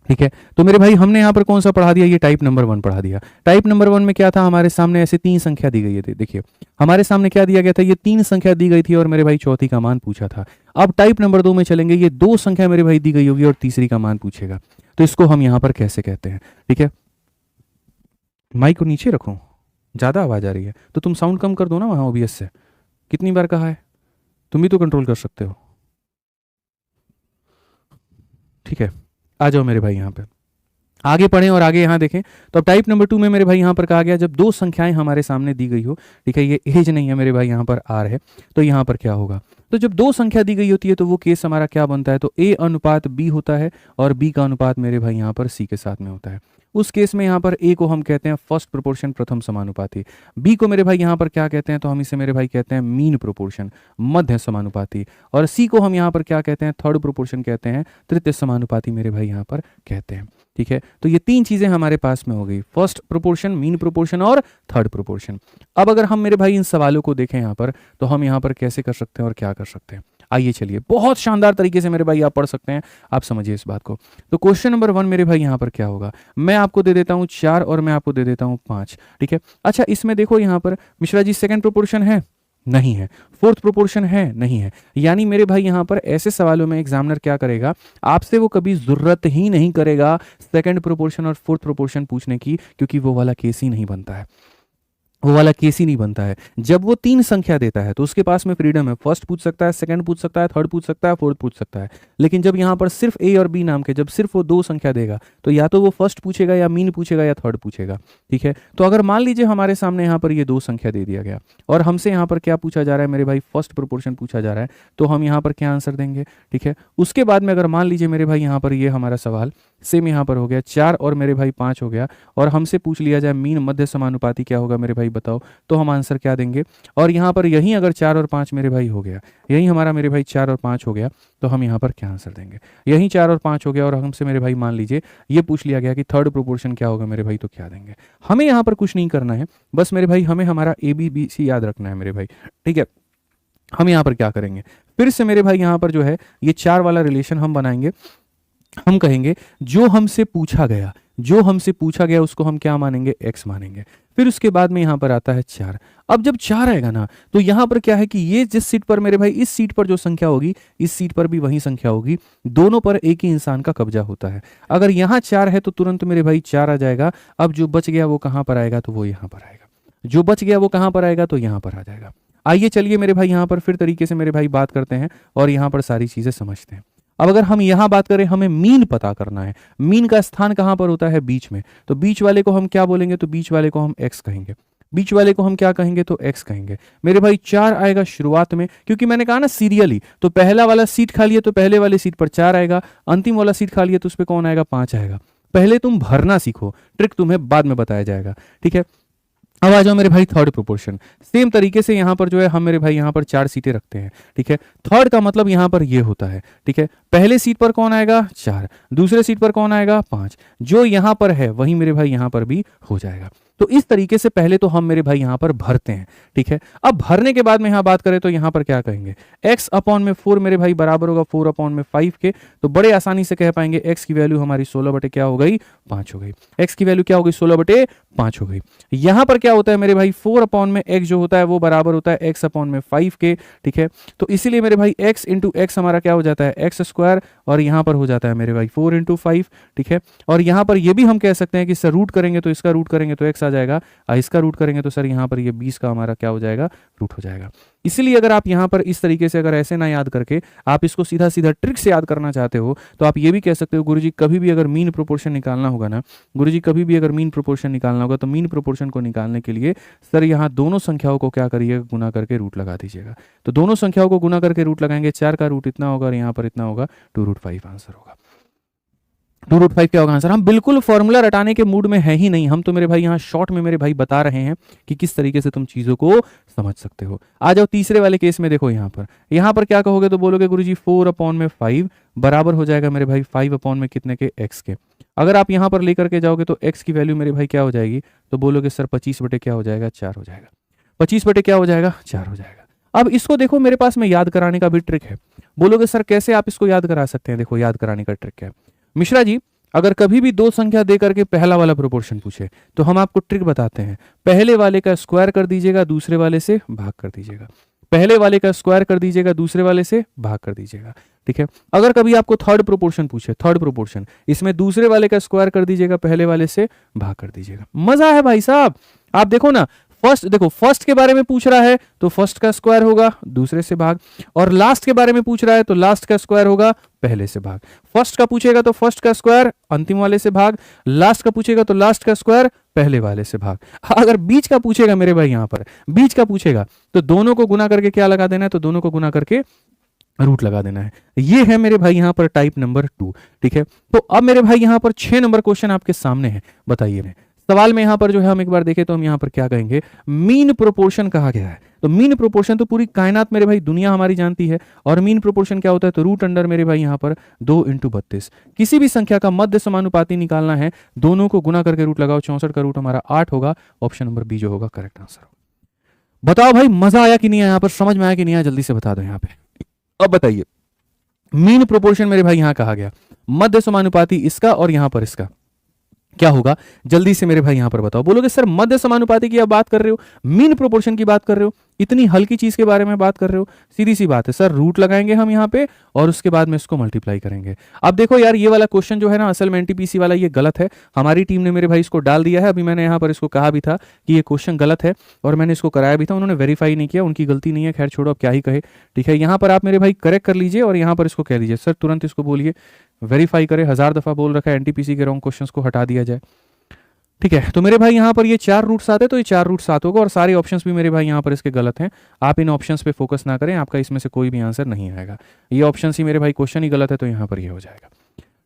ठीक है, तो मेरे भाई हमने यहाँ पर कौन सा पढ़ा दिया, ये टाइप नंबर 1 पढ़ा दिया। टाइप नंबर 1 में क्या था, हमारे सामने ऐसे 3 संख्या दी गई थी। देखिए हमारे सामने क्या दिया गया था, ये 3 संख्या दी गई थी और मेरे भाई चौथी का मान पूछा था। अब टाइप नंबर 2 में चलेंगे, ये 2 संख्या मेरे भाई दी गई होगी और तीसरी का मान पूछेगा। तो इसको हम यहाँ पर कैसे कहते हैं। ठीक है, माइक को नीचे रखो, ज्यादा आवाज आ रही है तो तुम साउंड कम कर दो ना वहां ओबीएस से। कितनी बार कहा है, तुम भी तो कंट्रोल कर सकते हो। ठीक है, आ जाओ मेरे भाई यहाँ पे। आगे पढ़ें और आगे यहाँ देखें। तो अब टाइप नंबर 2 में मेरे भाई यहाँ पर कहा गया जब दो संख्याएं हमारे सामने दी गई हो, ठीक है, ये एज नहीं है मेरे भाई, यहाँ पर आर है, तो यहाँ पर क्या होगा। तो जब दो संख्या दी गई होती है तो वो केस हमारा क्या बनता है, तो ए अनुपात बी होता है और बी का अनुपात मेरे भाई यहाँ पर सी के साथ में होता है। उस केस में यहाँ पर ए को हम कहते हैं फर्स्ट प्रोपोर्शन, प्रथम समानुपाती। बी को मेरे भाई यहाँ पर क्या कहते हैं, तो हम इसे मेरे भाई कहते हैं मीन प्रोपोर्शन, मध्य समानुपाती। और सी को हम यहाँ पर क्या कहते हैं, थर्ड प्रोपोर्शन कहते हैं, तृतीय समानुपाती मेरे भाई यहाँ पर कहते हैं। ठीक है, तो ये तीन चीजें हमारे पास में हो गई, फर्स्ट प्रोपोर्शन, मीन प्रोपोर्शन और थर्ड प्रोपोर्शन। अब अगर हम मेरे भाई इन सवालों को देखें यहाँ पर, तो हम यहाँ पर कैसे कर सकते हैं और क्या कर सकते हैं, आइए चलिए बहुत शानदार तरीके से मेरे भाई आप पढ़ सकते हैं, आप समझिए इस बात को। तो क्वेश्चन नंबर 1 मेरे भाई यहाँ पर क्या होगा, मैं आपको दे देता हूँ 4 और मैं आपको दे देता हूँ 5। ठीक है, अच्छा इसमें देखो यहाँ पर मिश्रा जी सेकंड प्रोपोर्शन है, नहीं है, फोर्थ प्रोपोर्शन है, नहीं है। यानी मेरे भाई यहाँ पर ऐसे सवालों में एग्जामिनर क्या करेगा, आपसे वो कभी जरूरत ही नहीं करेगा सेकंड प्रोपोर्शन और फोर्थ प्रोपोर्शन पूछने की, क्योंकि वो वाला केस ही नहीं बनता है, वो वाला केस ही नहीं बनता है। जब वो तीन संख्या देता है तो उसके पास में फ्रीडम है, फर्स्ट पूछ सकता है, सेकंड पूछ सकता है, थर्ड पूछ सकता है, फोर्थ पूछ सकता है। लेकिन जब यहाँ पर सिर्फ ए और बी नाम के, जब सिर्फ वो दो संख्या देगा तो या तो वो फर्स्ट पूछेगा या मीन पूछेगा या थर्ड पूछेगा। ठीक है, तो अगर मान लीजिए हमारे सामने यहाँ पर ये दो संख्या दे दिया गया और हमसे यहाँ पर क्या पूछा जा रहा है मेरे भाई, फर्स्ट प्रोपोर्शन पूछा जा रहा है, तो हम यहाँ पर क्या आंसर देंगे। ठीक है, उसके बाद में अगर मान लीजिए मेरे भाई यहाँ पर ये हमारा सवाल सेम यहाँ पर हो गया 4 और मेरे भाई 5 हो गया, और हमसे पूछ लिया जाए मीन मध्य समानुपाती क्या होगा मेरे भाई बताओ, तो हम आंसर क्या देंगे। और यहाँ पर यहीं अगर 4 और 5 मेरे भाई हो गया, यहीं हमारा मेरे भाई 4 और 5 हो गया, तो हम यहाँ पर क्या आंसर देंगे। यहीं 4 और 5 हो गया और हमसे मेरे भाई मान लीजिए ये पूछ लिया गया कि थर्ड प्रोपोर्शन क्या होगा मेरे भाई, तो क्या देंगे। हमें यहाँ पर कुछ नहीं करना है, बस मेरे भाई हमें हमारा ABBC याद रखना है मेरे भाई। ठीक है, हम यहाँ पर क्या करेंगे, फिर से मेरे भाई यहाँ पर जो है ये 4 वाला रिलेशन हम बनाएंगे। हम कहेंगे जो हमसे पूछा गया, जो हमसे पूछा गया उसको हम क्या मानेंगे, x मानेंगे। फिर उसके बाद में यहाँ पर आता है 4। अब जब 4 आएगा ना, तो यहाँ पर क्या है कि ये जिस सीट पर मेरे भाई, इस सीट पर जो संख्या होगी, इस सीट पर भी वही संख्या होगी, दोनों पर एक ही इंसान का कब्जा होता है। अगर यहाँ 4 है तो तुरंत मेरे भाई 4 आ जाएगा। अब जो बच गया वो कहाँ पर आएगा, तो वो यहाँ पर आएगा। जो बच गया वो कहाँ पर आएगा, तो यहाँ पर आ जाएगा। आइए चलिए मेरे भाई यहाँ पर फिर तरीके से मेरे भाई बात करते हैं और यहाँ पर सारी चीजें समझते हैं। अब अगर हम यहां बात करें, हमें मीन पता करना है, मीन का स्थान कहां पर होता है, बीच में, तो बीच वाले को हम क्या बोलेंगे, तो बीच वाले को हम x कहेंगे। बीच वाले को हम क्या कहेंगे, तो x कहेंगे। मेरे भाई 4 आएगा शुरुआत में, क्योंकि मैंने कहा ना सीरियली, तो पहला वाला सीट खाली है तो पहले वाले सीट पर 4 आएगा, अंतिम वाला सीट खाली है तो उस पर कौन आएगा, 5 आएगा। पहले तुम भरना सीखो, ट्रिक तुम्हें बाद में बताया जाएगा। ठीक है, अब आ जाओ मेरे भाई थर्ड प्रोपोर्शन। सेम तरीके से यहाँ पर जो है हम मेरे भाई यहाँ पर 4 सीटें रखते हैं। ठीक है, थर्ड का मतलब यहाँ पर ये होता है। ठीक है, पहले सीट पर कौन आएगा, 4, दूसरे सीट पर कौन आएगा, 5, जो यहाँ पर है वही मेरे भाई यहाँ पर भी हो जाएगा। तो इस तरीके से पहले तो हम मेरे भाई यहाँ पर भरते हैं। ठीक है, अब भरने के बाद में यहाँ बात करें तो यहाँ पर क्या कहेंगे, x अपॉन में 4 मेरे भाई बराबर होगा 4 अपॉन में 5 के। तो बड़े आसानी से कह पाएंगे x की वैल्यू हमारी 16 बटे क्या हो गई, 5 हो गई। x की वैल्यू क्या हो गई, 16 बटे 5 हो गई। यहाँ पर क्या होता है मेरे भाई, 4 अपॉन में x जो होता है वो बराबर होता है x अपॉन में 5 के। ठीक है, तो इसीलिए मेरे भाई x इंटू एक्स हमारा क्या हो जाता है, x स्क्वायर, और यहाँ पर हो जाता है मेरे भाई 4 इंटू 5। ठीक है, और यहाँ पर ये भी हम कह सकते हैं कि सर रूट करेंगे तो इसका रूट करेंगे तो x आ जाएगा, इसका रूट करेंगे तो सर यहाँ पर ये 20 का हमारा क्या हो जाएगा, रूट हो जाएगा। इसीलिए अगर आप यहाँ पर इस तरीके से अगर ऐसे ना याद करके आप इसको सीधा सीधा ट्रिक से याद करना चाहते हो, तो आप ये भी कह सकते हो गुरुजी कभी भी अगर मीन प्रोपोर्शन निकालना होगा ना, गुरुजी कभी भी अगर मीन प्रोपोर्शन निकालना होगा तो मीन प्रोपोर्शन को निकालने के लिए सर यहाँ दोनों संख्याओं को क्या करिएगा, गुना करके रूट लगा दीजिएगा। तो दोनों संख्याओं को गुना करके रूट लगाएंगे, 4 का रूट इतना होगा और यहाँ पर इतना होगा, 2√5 आंसर होगा। 2√5 क्या होगा आंसर। हम बिल्कुल फॉर्मूला रटाने के मूड में है ही नहीं, हम तो मेरे भाई यहाँ शॉर्ट में मेरे भाई बता रहे हैं कि किस तरीके से तुम चीजों को समझ सकते हो। आ जाओ तीसरे वाले केस में, देखो यहाँ पर क्या कहोगे, तो बोलोगे गुरुजी 4 अपॉन में 5 बराबर हो जाएगा मेरे भाई 5 अपॉन में कितने के, x के। अगर आप यहाँ पर लेकर के जाओगे तो x की वैल्यू मेरे भाई क्या हो जाएगी, तो बोलोगे सर 25 बटे क्या हो जाएगा, 4 हो जाएगा। 25 बटे क्या हो जाएगा, 4 हो जाएगा। अब इसको देखो मेरे पास में याद कराने का भी ट्रिक है। बोलोगे सर कैसे आप इसको याद करा सकते हैं, देखो याद कराने का ट्रिक है मिश्रा जी। अगर कभी भी दो संख्या दे करके पहला वाला प्रोपोर्शन पूछे तो हम आपको ट्रिक बताते हैं, पहले वाले का स्क्वायर कर दीजिएगा, दूसरे वाले से भाग कर दीजिएगा। पहले वाले का स्क्वायर कर दीजिएगा, दूसरे वाले से भाग कर दीजिएगा। ठीक है, अगर कभी आपको थर्ड प्रोपोर्शन पूछे, थर्ड प्रोपोर्शन, इसमें दूसरे वाले का स्क्वायर कर दीजिएगा, पहले वाले से भाग कर दीजिएगा। मजा है भाई साहब। आप देखो ना, फर्स्ट देखो, फर्स्ट के बारे में पूछ रहा है तो फर्स्ट का स्क्वायर होगा दूसरे से भाग, और लास्ट के बारे में पूछ रहा है तो लास्ट का स्क्वायर होगा पहले से भाग। फर्स्ट का पूछेगा तो फर्स्ट का स्क्वायर अंतिम वाले से भाग, लास्ट का पूछेगा तो लास्ट का स्क्वायर पहले वाले से भाग। अगर बीच का पूछेगा मेरे भाई, यहां पर बीच का पूछेगा तो दोनों को गुना करके क्या लगा देना है, तो दोनों को गुना करके रूट लगा देना है। ये है मेरे भाई यहां पर टाइप नंबर 2। ठीक है, तो अब मेरे भाई यहां पर 6 नंबर क्वेश्चन आपके सामने है। बताइए, मैं सवाल में यहां पर जो है हम एक बार देखें तो हम यहां पर क्या कहेंगे, मीन प्रोपोर्शन कहा गया है। तो मीन प्रोपोर्शन तो पूरी कायनात मेरे भाई, दुनिया हमारी जानती है। और मीन प्रोपोर्शन क्या होता है, तो रूट अंडर मेरे भाई यहां पर 2 × 32। किसी भी संख्या का मध्य समानुपाती निकालना है, दोनों को गुना करके रूट लगाओ। 64 का रूट हमारा 8 होगा। ऑप्शन नंबर बी जो होगा करेक्ट आंसर होगा। बताओ भाई, मजा आया कि नहीं आया, यहां पर समझ में आया कि नहीं आया, जल्दी से बता दो यहां पे। अब बताइए, मीन प्रोपोर्शन मेरे भाई यहां कहा गया, मध्य समानुपाती इसका और यहां पर इसका क्या होगा, जल्दी से मेरे भाई यहां पर बताओ। बोलोगे सर मध्य समानुपाती की आप बात कर रहे हो, मीन प्रोपोर्शन की बात कर रहे हो, इतनी हल्की चीज के बारे में बात कर रहे हो। सीधी सी बात है सर, रूट लगाएंगे हम यहां पे और उसके बाद में इसको मल्टीप्लाई करेंगे। अब देखो यार, ये वाला क्वेश्चन जो है ना, असल में एनटीपीसी वाला ये गलत है। हमारी टीम ने मेरे भाई इसको डाल दिया है। अभी मैंने यहां पर इसको कहा भी था कि ये क्वेश्चन गलत है और मैंने इसको कराया भी था, उन्होंने वेरीफाई नहीं किया, उनकी गलती नहीं है। खैर छोड़ो, अब क्या ही कहे। ठीक है, यहां पर आप मेरे भाई करेक्ट कर लीजिए और यहां पर इसको कह दीजिए सर, तुरंत इसको बोलिए वेरीफाई करे। 1000 दफा बोल रखा है एनटीपीसी के रॉन्ग क्वेश्चंस को हटा दिया जाए। ठीक है, तो मेरे भाई यहां पर ये 4 रूट्स आते, तो ये 4 रूट 7 होगा और सारे ऑप्शंस भी मेरे भाई यहां पर इसके गलत हैं। आप इन ऑप्शंस पे फोकस ना करें, आपका इसमें से कोई भी आंसर नहीं आएगा। ये ऑप्शन ही मेरे भाई क्वेश्चन ही गलत है, तो यहां पर ये हो जाएगा।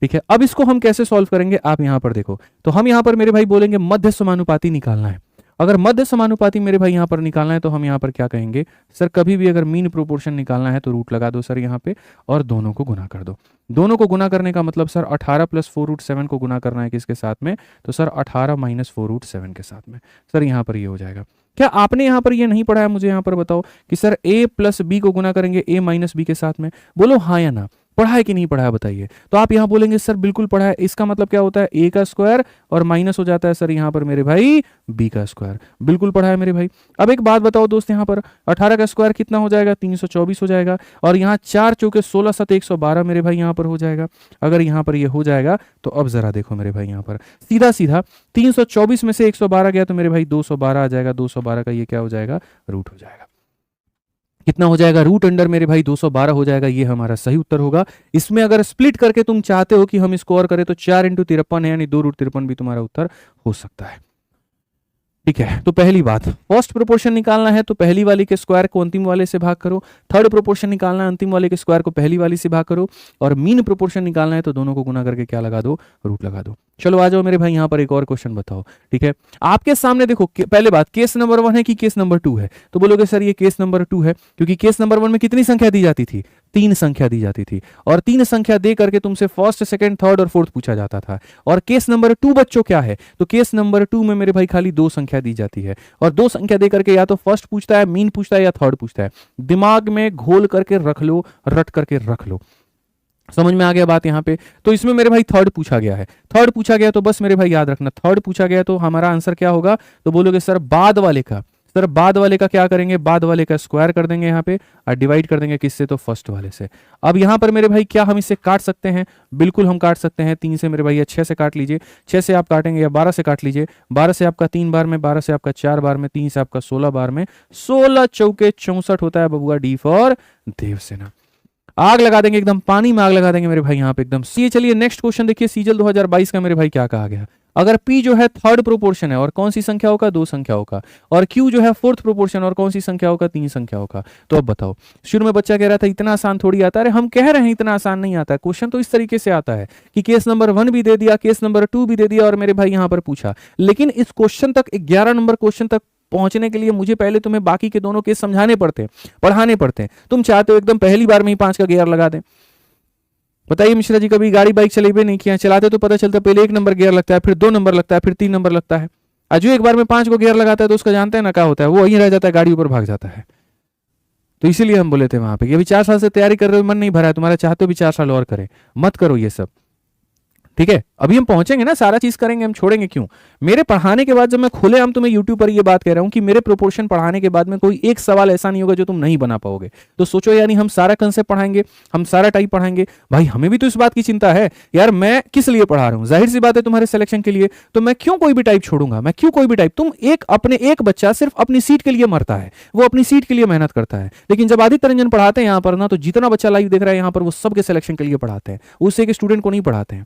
ठीक है, अब इसको हम कैसे सॉल्व करेंगे, आप यहां पर देखो। तो हम यहां पर मेरे भाई बोलेंगे मध्य समानुपाती निकालना है। अगर मध्य समानुपाती मेरे भाई यहां पर निकालना है तो हम यहां पर क्या कहेंगे, सर कभी भी अगर मीन प्रोपोर्शन निकालना है तो रूट लगा दो सर यहां पे और दोनों को गुना कर दो। दोनों को गुना करने का मतलब सर 18 + 4√7 को गुना करना है किसके साथ में, तो सर 18 - 4√7 के साथ में। सर यहां पर ये हो जाएगा। क्या आपने यहां पर ये नहीं पढ़ा है, मुझे यहां पर बताओ कि सर a + b को गुना करेंगे a - b के साथ में। बोलो हाँ या ना, पढ़ा है कि नहीं पढ़ा है बताइए। तो आप यहां बोलेंगे सर बिल्कुल पढ़ा है। इसका मतलब क्या होता है, a का स्क्वायर और माइनस हो जाता है सर यहां पर मेरे भाई b का स्क्वायर। बिल्कुल पढ़ा है मेरे भाई। अब एक बात बताओ दोस्त, यहां पर 18 का स्क्वायर कितना हो जाएगा, 324 हो जाएगा। और यहाँ 4 चौके 16 7 112 मेरे भाई यहां पर हो जाएगा। अगर यहां पर ये हो जाएगा तो अब जरा देखो मेरे भाई, यहां पर सीधा सीधा 324 में से 112 गया तो मेरे भाई 212 आ जाएगा। 212 का ये क्या हो जाएगा, रूट हो जाएगा। कितना हो जाएगा, रूट अंडर मेरे भाई 212 हो जाएगा। ये हमारा सही उत्तर होगा। इसमें अगर स्प्लिट करके तुम चाहते हो कि हम इसको और करें तो 4 × 53 है, यानी 2√53 भी तुम्हारा उत्तर हो सकता है। ठीक है, तो पहली बात, फर्स्ट प्रोपोर्शन निकालना है तो पहली वाली के स्क्वायर को अंतिम वाले से भाग करो। थर्ड प्रोपोर्शन निकालना है, अंतिम वाले के स्क्वायर को पहली वाली से भाग करो। और मीन प्रोपोर्शन निकालना है तो दोनों को गुना करके क्या लगा दो, रूट लगा दो। चलो आ जाओ मेरे भाई, यहां पर एक और क्वेश्चन बताओ। ठीक है, आपके सामने देखो, पहले बात, केस नंबर 1 है कि केस नंबर 2 है, तो बोलोगे सर ये केस नंबर 2 है, क्योंकि केस नंबर 1 में कितनी संख्या दी जाती थी, 3 संख्या दी जाती थी। और 3 संख्या दे करके तुमसे फर्स्ट, सेकंड, थर्ड और फोर्थ पूछा जाता था। और केस नंबर 2 बच्चों क्या है, तो केस नंबर 2 में मेरे भाई खाली 2 संख्या दी जाती है। और 2 संख्या दे करके या तो फर्स्ट पूछता है, मीन पूछता है, या थर्ड पूछता है। दिमाग में घोल करके रख लो, रट करके रख लो। समझ में आ गया बात यहां पे। तो इसमें मेरे भाई थर्ड पूछा गया है। थर्ड पूछा गया तो बस मेरे भाई याद रखना, थर्ड पूछा गया तो हमारा आंसर क्या होगा, तो बोलोगे सर बाद वाले का। सर बाद वाले का क्या करेंगे, बाद वाले का स्क्वायर कर देंगे यहाँ पे और डिवाइड कर देंगे किससे, तो फर्स्ट वाले से। अब यहाँ पर मेरे भाई क्या हम इससे काट सकते हैं, बिल्कुल हम काट सकते हैं। 3 से मेरे भाई या 6 से काट लीजिए, 6 से आप काटेंगे या 12 से काट लीजिए। 12 से आपका 3 बार में, 12 से आपका 4 बार में, 3 से आपका 16 बार में, 16 चौके 64 होता है बबुआ, डी फॉर देवसेना। आग लगा देंगे, एकदम पानी में आग लगा देंगे मेरे भाई यहाँ पे एकदम। चलिए नेक्स्ट क्वेश्चन देखिए, सीजल 2022 का मेरे भाई क्या कहा गया। अगर P जो है थर्ड प्रोपोर्शन है और कौन सी संख्याओं का, 2 संख्याओं का, और Q जो है फोर्थ प्रोपोर्शन और कौन सी संख्याओं का, 3 संख्याओं का। तो अब बताओ, शुरू में बच्चा कह रहा था इतना आसान थोड़ी आता है। अरे हम कह रहे हैं इतना आसान नहीं आता है। क्वेश्चन तो इस तरीके से आता है कि केस नंबर 1 भी दे दिया, केस नंबर 2 भी दे दिया और मेरे भाई यहाँ पर पूछा। लेकिन इस क्वेश्चन तक, 11 नंबर क्वेश्चन तक पहुंचने के लिए मुझे पहले तुम्हें बाकी के दोनों केस समझाने पड़ते हैं, पढ़ाने पड़ते हैं। तुम चाहते हो एकदम पहली बार में ही 5 का गियर लगा दें। बताइए मिश्रा जी, कभी गाड़ी बाइक चलेबे नहीं किया, चलाते तो पता चलता है पहले 1 नंबर गियर लगता है, फिर 2 नंबर लगता है, फिर 3 नंबर लगता है। आज एक बार में 5 को गियर लगाता है तो उसका जानते हैं ना क्या होता है, वो वहीं रह जाता है, गाड़ी ऊपर भाग जाता है। तो इसीलिए हम बोले थे वहां पे कि अभी 4 साल से तैयारी कर रहे हो, मन नहीं भरा है तुम्हारा, चाहते हो भी 4 साल और करें, मत करो ये सब। ठीक है, अभी हम पहुंचेंगे ना, सारा चीज करेंगे, हम छोड़ेंगे क्यों। मेरे पढ़ाने के बाद जब मैं खुलेआम तुम्हें यूट्यूब पर ये बात कह रहा हूं कि मेरे प्रोपोर्शन पढ़ाने के बाद में कोई एक सवाल ऐसा नहीं होगा जो तुम नहीं बना पाओगे, तो सोचो यानी हम सारा कंसेप्ट पढ़ाएंगे, हम सारा टाइप पढ़ाएंगे। भाई हमें भी तो इस बात की चिंता है यार, मैं किस लिए पढ़ा रहा हूं, जाहिर सी बात है तुम्हारे सिलेक्शन के लिए, तो मैं क्यों कोई भी टाइप छोड़ूंगा, मैं क्यों कोई भी टाइप। तुम एक बच्चा सिर्फ अपनी सीट के लिए मरता है, वो अपनी सीट के लिए मेहनत करता है, लेकिन जब आदित्य रंजन पढ़ाते हैं यहाँ पर ना, तो जितना बच्चा लाइव देख रहा है यहाँ पर, वो सबके सिलेक्शन के लिए पढ़ाते हैं, उससे एक स्टूडेंट को नहीं पढ़ाते हैं।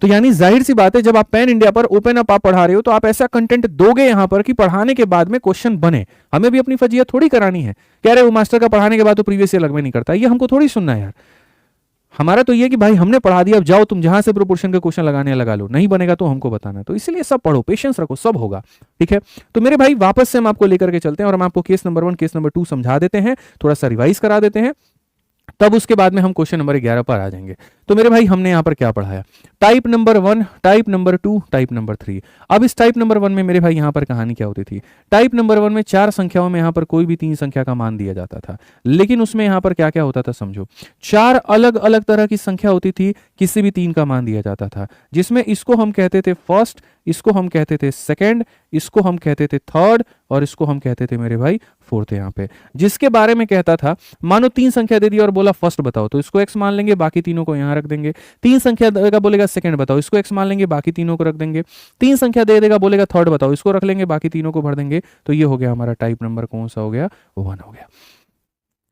तो यानी जाहिर सी बात है, जब आप पैन इंडिया पर ओपन अप आप पढ़ा रहे हो, तो आप ऐसा कंटेंट दोगे यहां पर कि पढ़ाने के बाद में क्वेश्चन बने। हमें भी अपनी फजीयत थोड़ी करानी है, कह रहे वो मास्टर का पढ़ाने के बाद तो प्रीवियस ईयर लगभग नहीं करता, ये हमको थोड़ी सुनना है यार। हमारा तो ये कि भाई हमने पढ़ा दिया, अब जाओ तुम जहां से प्रोपोर्शन के क्वेश्चन लगाने लगा लो, नहीं बनेगा तो हमको बताना। तो इसलिए सब पढ़ो, पेशेंस रखो, सब होगा, ठीक है। तो मेरे भाई वापस से हम आपको लेकर के चलते हैं और हम आपको केस नंबर 1 केस नंबर 2 समझा देते हैं, थोड़ा सा रिवाइज करा देते हैं, तब उसके बाद में हम क्वेश्चन नंबर 11 पर आ जाएंगे। तो मेरे भाई हमने यहां पर क्या पढ़ाया, type number 1, type number 2, type number 3। अब इस टाइप नंबर 1 में मेरे भाई यहां पर कहानी क्या होती थी, टाइप नंबर 1 में 4 संख्याओं में यहां पर कोई भी 3 संख्या का मान दिया जाता था, लेकिन उसमें यहां पर क्या क्या होता था समझो, 4 अलग अलग तरह की संख्या होती थी, किसी भी 3 का मान दिया जाता था, जिसमें इसको हम कहते थे फर्स्ट, इसको हम कहते थे सेकंड, इसको हम कहते थे थर्ड, और इसको हम कहते थे मेरे भाई फोर्थ। यहाँ पे जिसके बारे में कहता था, मानो 3 संख्या दे दी और बोला फर्स्ट बताओ, तो इसको एक्स मान लेंगे, बाकी तीनों को यहाँ रख देंगे। 3 संख्या देगा, बोलेगा सेकंड बताओ, इसको एक्स मान लेंगे, बाकी तीनों को रख देंगे। 3 संख्या दे देगा, बोलेगा थर्ड बताओ, इसको रख लेंगे, बाकी तीनों को भर देंगे। तो ये हो गया हमारा टाइप नंबर कौन सा हो गया, 1 हो गया।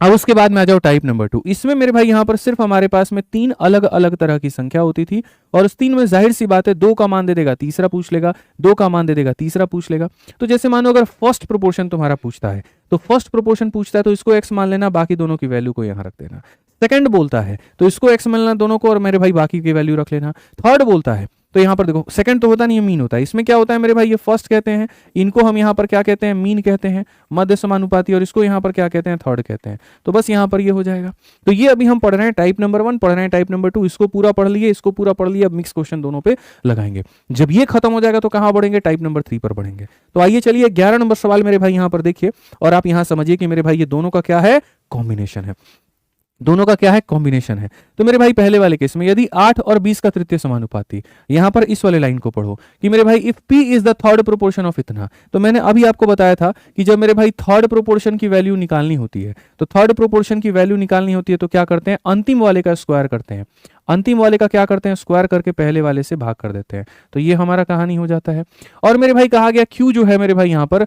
अब उसके बाद में आ जाओ टाइप नंबर 2। इसमें मेरे भाई यहां पर सिर्फ हमारे पास में 3 अलग अलग तरह की संख्या होती थी, और उस 3 में जाहिर सी बात है 2 का मान दे देगा, तीसरा पूछ लेगा, 2 का मान दे देगा, तीसरा पूछ लेगा। तो जैसे मानो अगर फर्स्ट प्रोपोर्शन तुम्हारा पूछता है, तो फर्स्ट प्रोपोर्शन पूछता है तो इसको एक्स मान लेना, बाकी दोनों की वैल्यू को यहां रख देना। सेकंड बोलता है तो इसको एक्स मान लेना दोनों को, और मेरे भाई बाकी की वैल्यू रख लेना। थर्ड बोलता है तो यहाँ पर देखो, सेकंड तो होता नहीं है, मीन होता है। इसमें क्या होता है मेरे भाई, ये फर्स्ट कहते हैं, इनको हम यहाँ पर क्या कहते हैं, मीन कहते हैं, मध्य समानुपाती, और इसको यहाँ पर क्या कहते हैं, थर्ड कहते हैं। तो बस यहाँ पर ये हो जाएगा। तो ये अभी हम पढ़ रहे हैं टाइप नंबर 1, पढ़ रहे हैं टाइप नंबर 2, इसको पूरा पढ़ लिए, इसको पूरा पढ़ लिया, अब मिक्स क्वेश्चन दोनों पे लगाएंगे। जब ये खत्म हो जाएगा तो कहाँ बढ़ेंगे, टाइप नंबर 3 पर बढ़ेंगे। तो आइए चलिए 11 नंबर सवाल मेरे भाई यहाँ पर देखिए, और आप यहाँ समझिए कि मेरे भाई ये दोनों का क्या है, कॉम्बिनेशन है, दोनों का क्या है, कॉम्बिनेशन है। तो मेरे भाई पहले वाले केस में यदि 8 और 20 का तृतीय समानुपाती, यहां पर इस वाले लाइन को पढ़ो कि मेरे भाई if p is the third proportion of इतना। तो मैंने अभी आपको बताया था कि जब मेरे भाई थर्ड प्रोपोर्शन की वैल्यू निकालनी होती है, तो थर्ड प्रोपोर्शन की वैल्यू निकालनी होती है तो क्या करते हैं, अंतिम वाले का स्क्वायर करते हैं। अंतिम वाले का क्या करते हैं, स्क्वायर करके पहले वाले से भाग कर देते हैं। तो ये हमारा कहानी हो जाता है। और मेरे भाई कहा गया क्यू जो है मेरे भाई यहाँ पर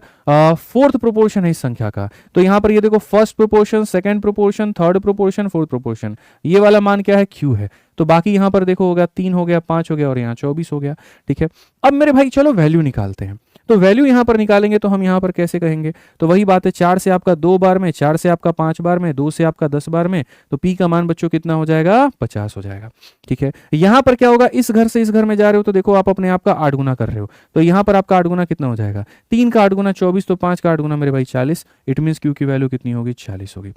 फोर्थ प्रोपोर्शन है इस संख्या का। तो यहाँ पर ये देखो, first proportion, second proportion, third proportion, fourth proportion, ये वाला मान क्या है, क्यू है। तो बाकी यहाँ पर देखो होगा 3 हो गया, 5 हो गया, और यहाँ 24 हो गया। ठीक है, अब मेरे भाई चलो वैल्यू निकालते हैं। तो वैल्यू यहाँ पर निकालेंगे तो हम यहाँ पर कैसे कहेंगे, तो वही बात है, 4 से आपका 2 बार में, 4 से आपका 5 बार में, 2 से आपका 10 बार में, तो p का मान बच्चों कितना हो जाएगा, 50 हो जाएगा। ठीक है, यहाँ पर क्या होगा, इस घर से इस घर में जा रहे हो तो देखो आप अपने आप का 8 गुना कर रहे हो, तो यहाँ पर आपका 8 गुना कितना हो जाएगा, 3 का 8 गुना 24, तो 5 का 8 गुना मेरे भाई 40। इट मीन्स क्यू की वैल्यू कितनी होगी, 40 होगी।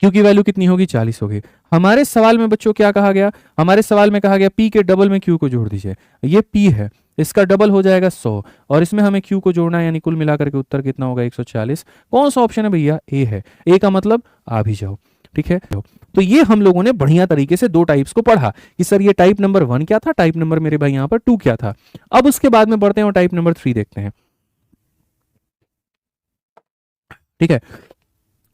क्यू की वैल्यू कितनी होगी, 40 होगी। हमारे सवाल में बच्चों क्या कहा गया, हमारे सवाल में कहा गया p के डबल में q को जोड़ दीजिए। ये p है, इसका डबल हो जाएगा 100, और इसमें हमें q को जोड़ना है, यानी कुल मिलाकर के उत्तर कितना होगा, 140। कौन सा ऑप्शन है भैया, ए है। ए का मतलब आ भी जाओ। ठीक है, तो ये हम लोगों ने बढ़िया तरीके से 2 टाइप्स को पढ़ा कि सर ये टाइप नंबर 1 क्या था, टाइप नंबर मेरे भाई यहाँ पर 2 क्या था। अब उसके बाद में बढ़ते हैं और टाइप नंबर 3 देखते हैं। ठीक है,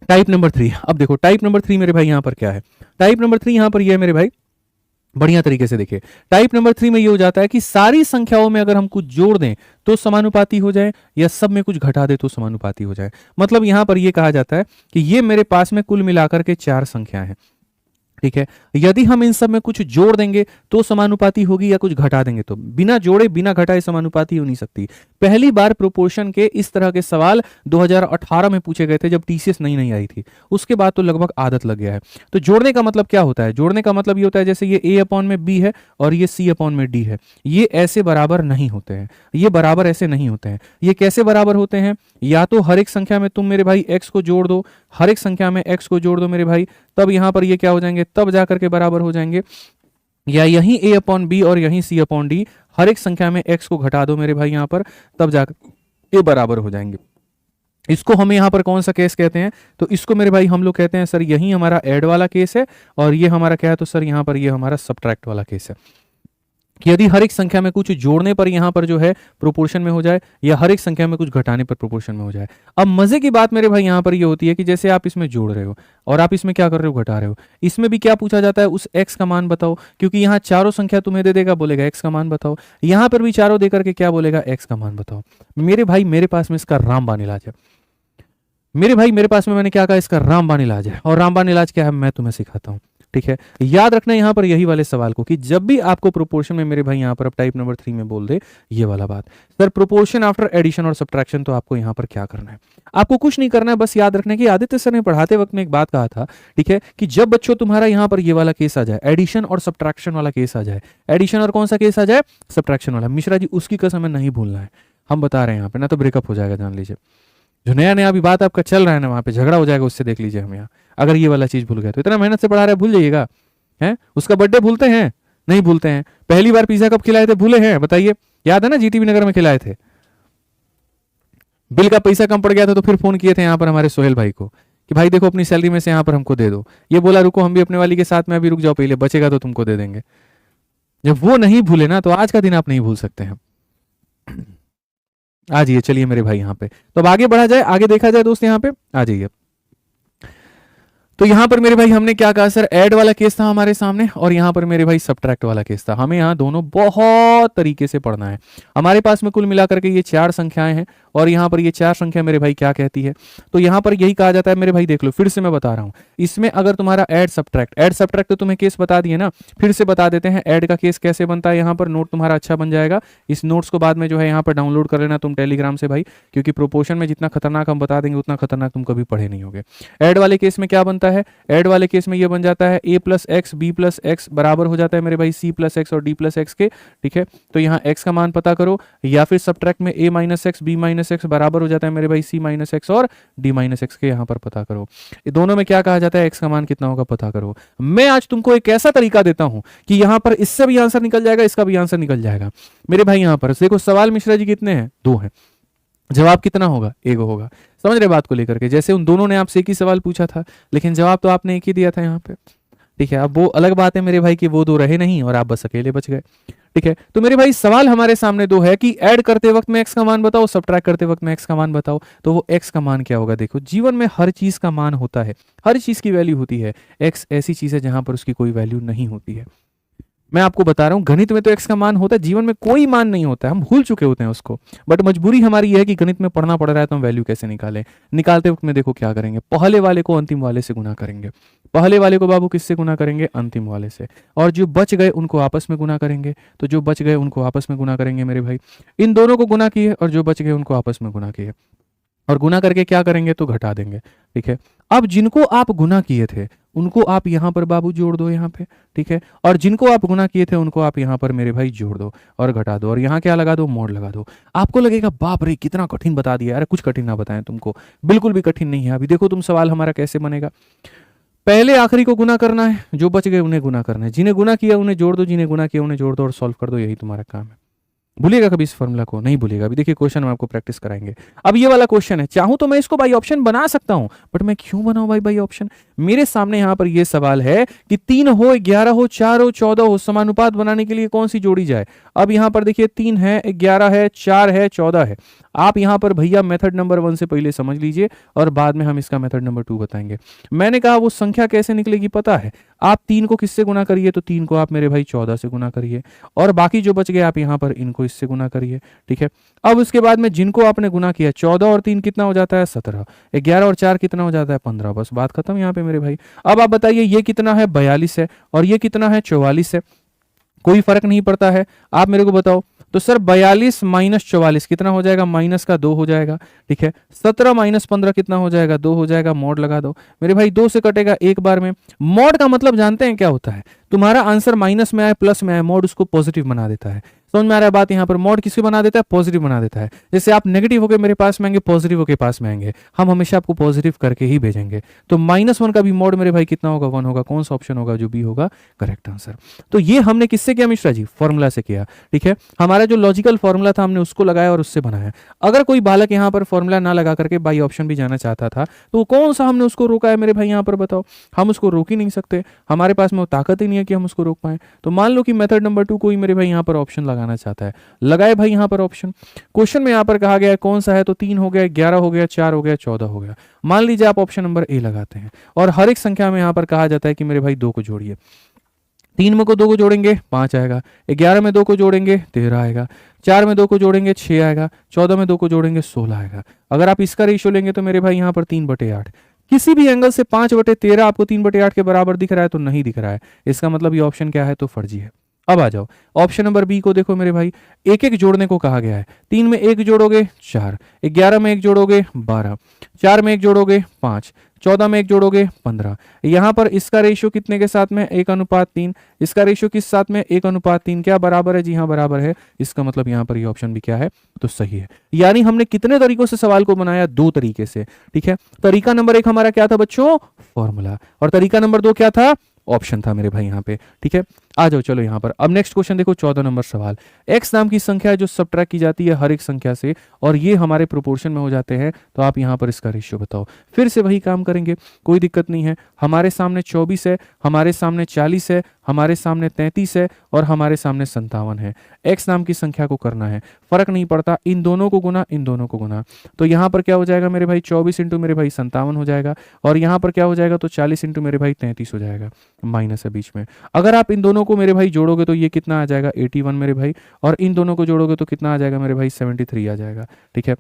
टाइप नंबर 3। अब देखो टाइप नंबर 3 मेरे भाई यहां पर क्या है, टाइप नंबर 3 यहां पर ये है मेरे भाई, बढ़िया तरीके से देखिए। टाइप नंबर 3 में ये हो जाता है कि सारी संख्याओं में अगर हम कुछ जोड़ दें तो समानुपाती हो जाए, या सब में कुछ घटा दे तो समानुपाती हो जाए। मतलब यहां पर ये कहा जाता है कि ये मेरे पास में कुल मिलाकर के 4 संख्याएं हैं। ठीक है, यदि हम इन सब में कुछ जोड़ देंगे तो समानुपाती होगी, या कुछ घटा देंगे तो बिना जोड़े बिना घटाए समानुपाती हो नहीं सकती। पहली बार प्रोपोर्शन के इस तरह के सवाल 2018 में पूछे गए थे, जब टीसीएस नई आई थी। उसके बाद तो लगभग आदत लग गया है। तो जोड़ने का मतलब क्या होता है, जोड़ने का मतलब ये होता है जैसे ये a अपॉन में b है और ये c अपॉन में d है, ये ऐसे बराबर नहीं होते हैं, ये बराबर ऐसे नहीं होते हैं। ये कैसे बराबर होते हैं, या तो हर एक संख्या में तुम मेरे भाई x को जोड़ दो, हर एक संख्या में x को जोड़ दो मेरे भाई, तब यहां पर ये क्या हो जाएंगे, तब जाकर के बराबर हो जाएंगे। या यहीं a अपॉन बी और यहीं c अपॉन डी, हर एक संख्या में x को घटा दो मेरे भाई यहां पर, तब जाकर ये बराबर हो जाएंगे। इसको हम यहाँ पर कौन सा केस कहते हैं? तो इसको मेरे भाई हम लोग कहते हैं सर यही हमारा ऐड वाला केस है, और ये हमारा क्या है? तो सर यहाँ पर ये हमारा सब्ट्रैक्ट वाला केस है कि यदि हर एक संख्या में कुछ जोड़ने पर यहाँ पर जो है प्रोपोर्शन में हो जाए, या हर एक संख्या में कुछ घटाने पर प्रोपोर्शन में हो जाए। अब मजे की बात मेरे भाई यहाँ पर ये होती है कि जैसे आप इसमें जोड़ रहे हो और आप इसमें क्या कर रहे हो? घटा रहे हो। इसमें भी क्या पूछा जाता है? उस x का मान बताओ, क्योंकि यहाँ चारों संख्या तुम्हें दे देगा, बोलेगा x का मान बताओ। यहाँ पर भी चारों देकर के क्या बोलेगा? x का मान बताओ। मेरे भाई मेरे पास में इसका रामबाण इलाज है। मेरे भाई मेरे पास में मैंने क्या कहा? इसका रामबाण इलाज है। और रामबाण इलाज क्या है मैं तुम्हें सिखाता हूँ, ठीक है? याद रखना यहाँ पर यही वाले सवाल को कि जब भी आपको प्रोपोर्शन में मेरे भाई यहाँ पर अब टाइप नंबर 3 में बोल दे ये वाला बात, सर प्रोपोर्शन आफ्टर एडिशन और सब्ट्रैक्शन, तो आपको यहाँ पर क्या करना है? आपको कुछ नहीं करना है, बस याद रखना है कि आदित्य सर ने पढ़ाते वक्त में एक बात कहा था, ठीक है, कि जब बच्चों तुम्हारा यहाँ पर ये वाला केस आ जाए, एडिशन और सब्ट्रैक्शन वाला केस आ जाए, एडिशन और कौन सा केस आ जाए? सब्ट्रैक्शन वाला, मिश्रा जी उसकी कसम हमें नहीं भूलना है, हम बता रहे हैं यहाँ पे, ना तो ब्रेकअप हो जाएगा, जान लीजिए। जो नया नया अभी बात आपका चल रहा है ना, वहां पे झगड़ा हो जाएगा, उससे देख लीजिए हम यहाँ। अगर ये वाला चीज भूल गए तो इतना मेहनत से पढ़ा रहे भूल जाइएगा। है उसका बर्थडे भूलते हैं? नहीं भूलते हैं। पहली बार पिज्जा कब खिलाए थे? भूले हैं? बताइए। याद है ना, जीटीबी नगर में खिलाए थे। बिल का पैसा कम पड़ गया था तो फिर फोन किए थे यहाँ पर हमारे सोहेल भाई को कि भाई देखो अपनी सैलरी में से यहाँ पर हमको दे दो। ये बोला रुको हम भी अपने वाली के साथ में अभी रुक जाओ, पहले बचेगा तो तुमको दे देंगे। जब वो नहीं भूले ना, तो आज का दिन आप नहीं भूल सकते हैं। आ जाइए, चलिए मेरे भाई यहाँ पे, तो अब आगे बढ़ा जाए, आगे देखा जाए दोस्त, यहाँ पे आ जाइए। तो यहां पर मेरे भाई हमने क्या कहा? सर ऐड वाला केस था हमारे सामने, और यहां पर मेरे भाई सब्ट्रैक्ट वाला केस था। हमें यहां दोनों बहुत तरीके से पढ़ना है। हमारे पास में कुल मिलाकर के ये 4 संख्याएं हैं, और यहां पर ये 4 संख्या मेरे भाई क्या कहती है? तो यहां पर यही कहा जाता है मेरे भाई, देख लो फिर से मैं बता रहा हूं, इसमें अगर तुम्हारा ऐड सब्ट्रैक्ट तो तुम्हें केस बता दिए ना, फिर से बता देते हैं ऐड का केस कैसे बनता है। यहाँ पर नोट तुम्हारा अच्छा बन जाएगा, इस नोट्स को बाद में जो है यहाँ पर डाउनलोड कर लेना तुम टेलीग्राम से भाई, क्योंकि प्रोपोर्शन में जितना खतरनाक हम बता देंगे उतना खतरनाक तुम कभी पढ़े नहीं होगे। ऐड वाले केस में क्या बनता है? ऐड वाले केस में ये बन जाता है a plus X B plus X बराबर हो जाता है मेरे भाई c प्लस एक्स और d प्लस एक्स के, ठीक है? तो यहाँ x का मान पता करो, या फिर सब्ट्रैक्ट में a minus X B minus X बराबर हो जाता है मेरे भाई c माइनस एक्स और d माइनस एक्स के, यहाँ पर पता करो। ये दोनों में क्या कहा जाता है? x का मान कितना होगा पता करो। मैं आज तुमको एक ऐसा तरीका देता हूं कि यहाँ पर इससे भी आंसर निकल जाएगा, इसका भी आंसर निकल जाएगा मेरे भाई। यहाँ पर देखो सवाल मिश्रा जी कितने हैं? 2 हैं। जवाब कितना होगा? 1 होगा। समझ रहे बात को लेकर के? जैसे उन दोनों ने आपसे एक ही सवाल पूछा था, लेकिन जवाब तो आपने एक ही दिया था यहाँ पे, ठीक है? अब वो अलग बात है मेरे भाई कि वो 2 रहे नहीं और आप बस अकेले बच गए, ठीक है? तो मेरे भाई सवाल हमारे सामने 2 है कि ऐड करते वक्त में x का मान बताओ, सब्ट्रैक्ट करते वक्त में x का मान बताओ। तो वो x का मान क्या होगा? देखो जीवन में हर चीज का मान होता है, हर चीज की वैल्यू होती है। x ऐसी चीज है जहां पर उसकी कोई वैल्यू नहीं होती है। मैं आपको बता रहा हूं, गणित में तो x का मान होता है, जीवन में कोई मान नहीं होता है, हम भूल चुके होते हैं उसको। बट मजबूरी हमारी यह है कि गणित में पढ़ना पड़ रहा है, तो हम वैल्यू कैसे निकालें? निकालते वक्त में देखो क्या करेंगे, पहले वाले को अंतिम वाले से गुना करेंगे। पहले वाले को बाबू किससे गुना करेंगे? अंतिम वाले से। और जो बच गए उनको आपस में गुना करेंगे, तो जो बच गए उनको आपस में गुना करेंगे मेरे भाई। इन दोनों को गुना किए और जो बच गए उनको आपस में गुना किए, और गुना करके क्या करेंगे? तो घटा देंगे, ठीक है? अब जिनको आप गुना किए थे उनको आप यहां पर बाबू जोड़ दो यहाँ पे, ठीक है? और जिनको आप गुना किए थे उनको आप यहाँ पर मेरे भाई जोड़ दो और घटा दो, और यहाँ क्या लगा दो? मोड़ लगा दो। आपको लगेगा बाप रे कितना कठिन बता दिया। अरे कुछ कठिन ना बताएं तुमको, बिल्कुल भी कठिन नहीं है। अभी देखो तुम सवाल हमारा कैसे बनेगा। पहले आखिरी को गुना करना है, जो बच गए उन्हें गुना करना है, जिन्हें गुना किया उन्हें जोड़ दो, जिन्हें गुना किया उन्हें जोड़ दो और सॉल्व कर दो। यही तुम्हारा काम है। भूलिएगा कभी इस फॉर्मूला को? नहीं भूलिएगा। अभी देखिए क्वेश्चन में आपको प्रैक्टिस कराएंगे। अब ये वाला क्वेश्चन है, चाहूं तो मैं इसको बाई ऑप्शन बना सकता हूं, बट मैं क्यों बनाऊं भाई बाई ऑप्शन? मेरे सामने यहां पर ये सवाल है कि 3 हो, 11 हो, 4 हो, 14 हो, समानुपात बनाने के लिए कौन सी जोड़ी जाए? अब यहां पर देखिए 3 है, 11 है, 4 है, 14 है। आप यहां पर भैया मेथड नंबर 1 से पहले समझ लीजिए, और बाद में हम इसका मेथड नंबर 2 बताएंगे। मैंने कहा वो संख्या कैसे निकलेगी पता है? आप 3 को किससे गुना करिए? तो 3 को आप मेरे भाई 14 से गुना करिए, और बाकी जो बच गए आप यहां पर इनको इससे गुना करिए, ठीक है? अब उसके बाद में जिनको आपने गुना किया, 14 और 3 कितना हो जाता है? 17। 11 और 4 कितना हो जाता है? 15। बस बात खत्म यहाँ पे मेरे भाई। अब आप बताइए ये कितना है? 42 है, और ये कितना है? 44 है। कोई फर्क नहीं पड़ता है, आप मेरे को बताओ। तो सर 42 माइनस 44 कितना हो जाएगा? माइनस का 2 हो जाएगा, ठीक है? 17 माइनस 15 कितना हो जाएगा? 2 हो जाएगा। मोड लगा दो मेरे भाई, 2 से कटेगा एक बार में। मोड का मतलब जानते हैं क्या होता है? तुम्हारा आंसर माइनस में आए प्लस में आए, मोड उसको पॉजिटिव बना देता है। समझ में आ रहा है बात? यहाँ पर मॉड किसको बना देता है? पॉजिटिव बना देता है। जैसे आप नेगेटिव होकर मेरे पास में आएंगे, पॉजिटिव होकर पास में आएंगे, हम हमेशा आपको पॉजिटिव करके ही भेजेंगे। तो -1 का भी मॉड मेरे भाई कितना होगा? 1 होगा। कौन सा ऑप्शन होगा जो बी होगा करेक्ट आंसर? तो ये हमने किससे किया मिश्रा जी? फॉर्मूला से किया। ठीक है, हमारा जो लॉजिकल फॉर्मूला था हमने उसको लगाया और उससे बनाया। अगर कोई बालक यहाँ पर फॉर्मूला ना लगा करके बाई ऑप्शन भी जाना चाहता था तो कौन सा हमने उसको रोका है मेरे भाई? यहाँ पर बताओ, हम उसको रोक ही नहीं सकते, हमारे पास में वो ताकत ही नहीं है कि हम उसको रोक पाए। तो मान लो कि मेथड नंबर 2 कोई मेरे भाई यहाँ पर ऑप्शन लगाना चाहता है, लगाए भाई यहाँ पर ऑप्शन। क्वेश्चन में यहाँ पर कहा गया है कौन सा है, तो 3 हो गया, 11 हो गया, 4 हो गया, 14 हो गया। मान लीजिए आप ऑप्शन नंबर ए लगाते हैं और हर एक संख्या में यहाँ पर कहा जाता है कि मेरे भाई 2 को जोड़िए। 3 में को 2 को जोड़ेंगे 5 आएगा, 11 में 2 को जोड़ेंगे 13 आएगा, 4 में 2 को जोड़ेंगे 6 आएगा, 14 में 2 को जोड़ेंगे 16 आएगा। अगर आप इसका रेशियो लेंगे तो मेरे भाई यहाँ पर 3/8। किसी भी एंगल से 5/13 आपको 3/8 के बराबर दिख रहा है तो नहीं दिख रहा है, इसका मतलब ये ऑप्शन क्या है? तो फर्जी है। अब आ जाओ ऑप्शन नंबर बी को देखो मेरे भाई, एक एक जोड़ने को कहा गया है। 3 में 1 जोड़ोगे 4, 11 में 1 जोड़ोगे 12, 4 में 1 जोड़ोगे 5, 14 में 1 जोड़ोगे 15। यहाँ पर इसका रेशियो कितने के साथ में? 1:3। इसका रेशियो किस साथ में? 1:3। क्या बराबर है? जी हाँ बराबर है। इसका मतलब यहाँ पर ये ऑप्शन भी क्या है? तो सही है। यानी हमने कितने तरीकों से सवाल को बनाया? 2 तरीके से। ठीक है, तरीका नंबर 1 हमारा क्या था बच्चों? फॉर्मूला, और तरीका नंबर 2 क्या था? ऑप्शन था मेरे भाई यहाँ पे। ठीक है, आ जाओ चलो यहाँ पर। अब नेक्स्ट क्वेश्चन देखो, 14 नंबर सवाल। एक्स नाम की संख्या है जो सब्ट्रैक्ट की जाती है हर एक संख्या से और ये हमारे प्रोपोर्शन में हो जाते हैं, तो आप यहाँ पर इसका रेशियो बताओ। फिर से वही काम करेंगे, कोई दिक्कत नहीं है। हमारे सामने 24 है, हमारे सामने 40 है, हमारे सामने 33 है और हमारे सामने 57 है। एक्स नाम की संख्या को करना है, फर्क नहीं पड़ता, इन दोनों को गुना, इन दोनों को गुना। तो यहाँ पर क्या हो जाएगा मेरे भाई? 24 इंटू मेरे भाई 57 हो जाएगा, और यहाँ पर क्या हो जाएगा? तो 40 इंटू मेरे भाई 33 हो जाएगा, माइनस है बीच में। अगर आप इन दोनों को मेरे भाई जोड़ोगे तो ये कितना आ जाएगा? 81 मेरे भाई, और इन दोनों को जोड़ोगे तो कितना आ जाएगा मेरे भाई? 73 आ जाएगा। ठीक है,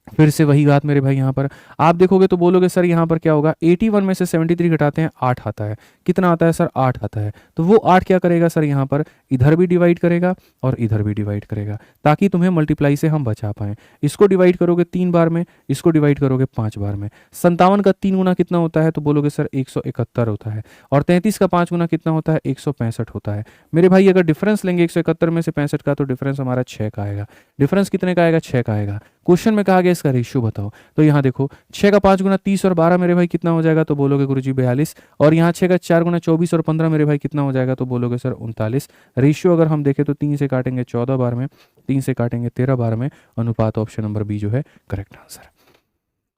फिर से वही बात मेरे भाई, यहाँ पर आप देखोगे तो बोलोगे सर यहाँ पर क्या होगा? 81 में से 73 घटाते हैं 8 आता है। कितना आता है सर? 8 आता है। तो वो 8 क्या करेगा सर? यहाँ पर इधर भी डिवाइड करेगा और इधर भी डिवाइड करेगा, ताकि तुम्हें मल्टीप्लाई से हम बचा पाएं। इसको डिवाइड करोगे 3 बार में, इसको डिवाइड करोगे 5 बार में। 57 का 3 गुना कितना होता है? तो बोलोगे सर 171 होता है। और 33 का 5 गुना कितना होता है? 165 होता है। मेरे भाई अगर डिफरेंस लेंगे 171 में से 65 का, तो डिफरेंस हमारा 6 का आएगा। डिफरेंस कितने का आएगा? 6 का आएगा। क्वेश्चन में कहा गया इसका रेशियो बताओ। तो यहाँ देखो 6 का 5 गुना 30 और 12 मेरे भाई कितना हो जाएगा? तो बोलोगे गुरुजी 42। और यहाँ 6 का 4 गुना 24 और 15 मेरे भाई कितना हो जाएगा? तो बोलोगे सर 39। रेशियो अगर हम देखें तो 3 से काटेंगे 14 बार में, 3 से काटेंगे 13 बार में, अनुपात ऑप्शन नंबर बी जो है करेक्ट आंसर।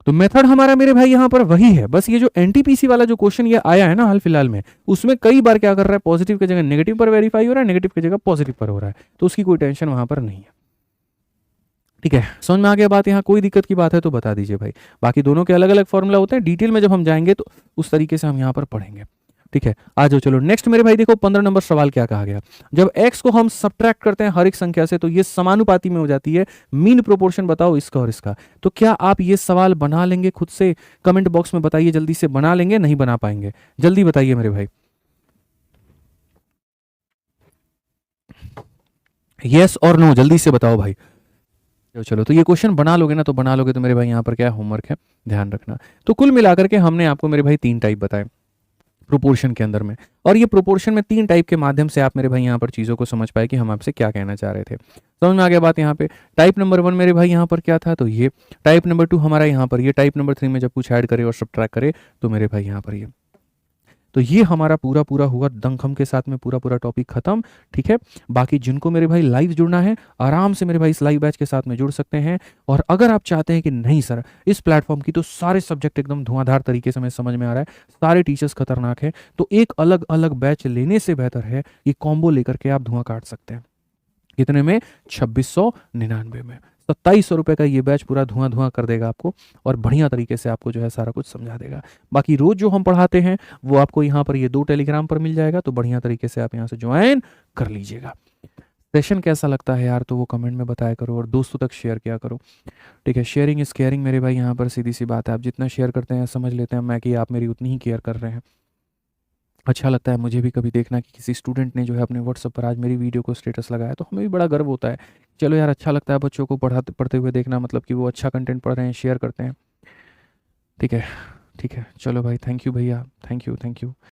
तो मेथड हमारा मेरे भाई यहाँ पर वही है, बस ये जो एनटीपीसी वाला जो क्वेश्चन ये आया है ना हाल फिलहाल में, उसमें कई बार क्या कर रहा है? पॉजिटिव की जगह नेगेटिव पर वेरीफाई हो रहा है, नेगेटिव की जगह पॉजिटिव पर हो रहा है, तो उसकी कोई टेंशन वहां पर नहीं है। ठीक है, समझ में आ गया बात? यहाँ कोई दिक्कत की बात है तो बता दीजिए भाई। बाकी दोनों के अलग अलग फॉर्मूला होते हैं, डिटेल में जब हम जाएंगे तो उस तरीके से हम यहाँ पर पढ़ेंगे। ठीक है, आ जाओ चलो नेक्स्ट मेरे भाई। देखो 15 नंबर सवाल क्या कहा गया? जब x को हम सब्ट्रैक्ट करते हैं हर एक संख्या से तो ये समानुपाती में हो जाती है। मीन प्रोपोर्शन बताओ इसका और इसका। तो क्या आप ये सवाल बना लेंगे खुद से? कमेंट बॉक्स में बताइए जल्दी से, बना लेंगे नहीं बना पाएंगे? जल्दी बताइए मेरे भाई, यस और नो, जल्दी से बताओ भाई। चलो तो ये क्वेश्चन बना लोगे ना, तो बना लोगे तो मेरे भाई यहाँ पर क्या होमवर्क है, ध्यान रखना। तो कुल मिलाकर के हमने आपको मेरे भाई 3 टाइप बताए प्रोपोर्शन के अंदर में, और ये प्रोपोर्शन में 3 टाइप के माध्यम से आप मेरे भाई यहाँ पर चीज़ों को समझ पाए कि हम आपसे क्या कहना चाह रहे थे। समझ में आ गया बात? यहाँ पे टाइप नंबर 1 मेरे भाई यहाँ पर क्या था? तो ये टाइप नंबर 2 हमारा यहाँ पर ये, टाइप नंबर 3 में जब कुछ ऐड करे और सब्ट्रैक्ट करे तो मेरे भाई यहाँ पर ये। तो ये हमारा पूरा पूरा हुआ दमखम के साथ में, पूरा पूरा टॉपिक खत्म। ठीक है, बाकी जिनको मेरे भाई लाइव जुड़ना है आराम से मेरे भाई इस लाइव बैच के साथ में जुड़ सकते हैं। और अगर आप चाहते हैं कि नहीं सर इस प्लेटफॉर्म की तो सारे सब्जेक्ट एकदम धुआंधार तरीके से हमें समझ में आ रहा है, सारे टीचर्स खतरनाक है, तो एक अलग अलग बैच लेने से बेहतर है ये कॉम्बो लेकर के आप धुआं काट सकते हैं। कितने में? 2699 में। 2700 रुपये का ये बैच पूरा धुआं धुआं कर देगा आपको, और बढ़िया तरीके से आपको जो है सारा कुछ समझा देगा। बाकी रोज जो हम पढ़ाते हैं वो आपको यहाँ पर ये 2 टेलीग्राम पर मिल जाएगा, तो बढ़िया तरीके से आप यहाँ से ज्वाइन कर लीजिएगा। सेशन कैसा लगता है यार, तो वो कमेंट में बताया करो और दोस्तों तक शेयर किया करो। ठीक है, शेयरिंग इज केयरिंग मेरे भाई, यहाँ पर सीधी सी बात है, आप जितना शेयर करते हैं समझ लेते हैं मैं कि आप मेरी उतनी ही केयर कर रहे हैं। अच्छा लगता है मुझे भी कभी देखना कि किसी स्टूडेंट ने जो है अपने व्हाट्सएप पर आज मेरी वीडियो को स्टेटस लगाया, तो हमें भी बड़ा गर्व होता है। चलो यार, अच्छा लगता है बच्चों को पढ़ते हुए देखना, मतलब कि वो अच्छा कंटेंट पढ़ रहे हैं, शेयर करते हैं। ठीक है, ठीक है, चलो भाई, थैंक यू भैया, थैंक यू, थैंक यू।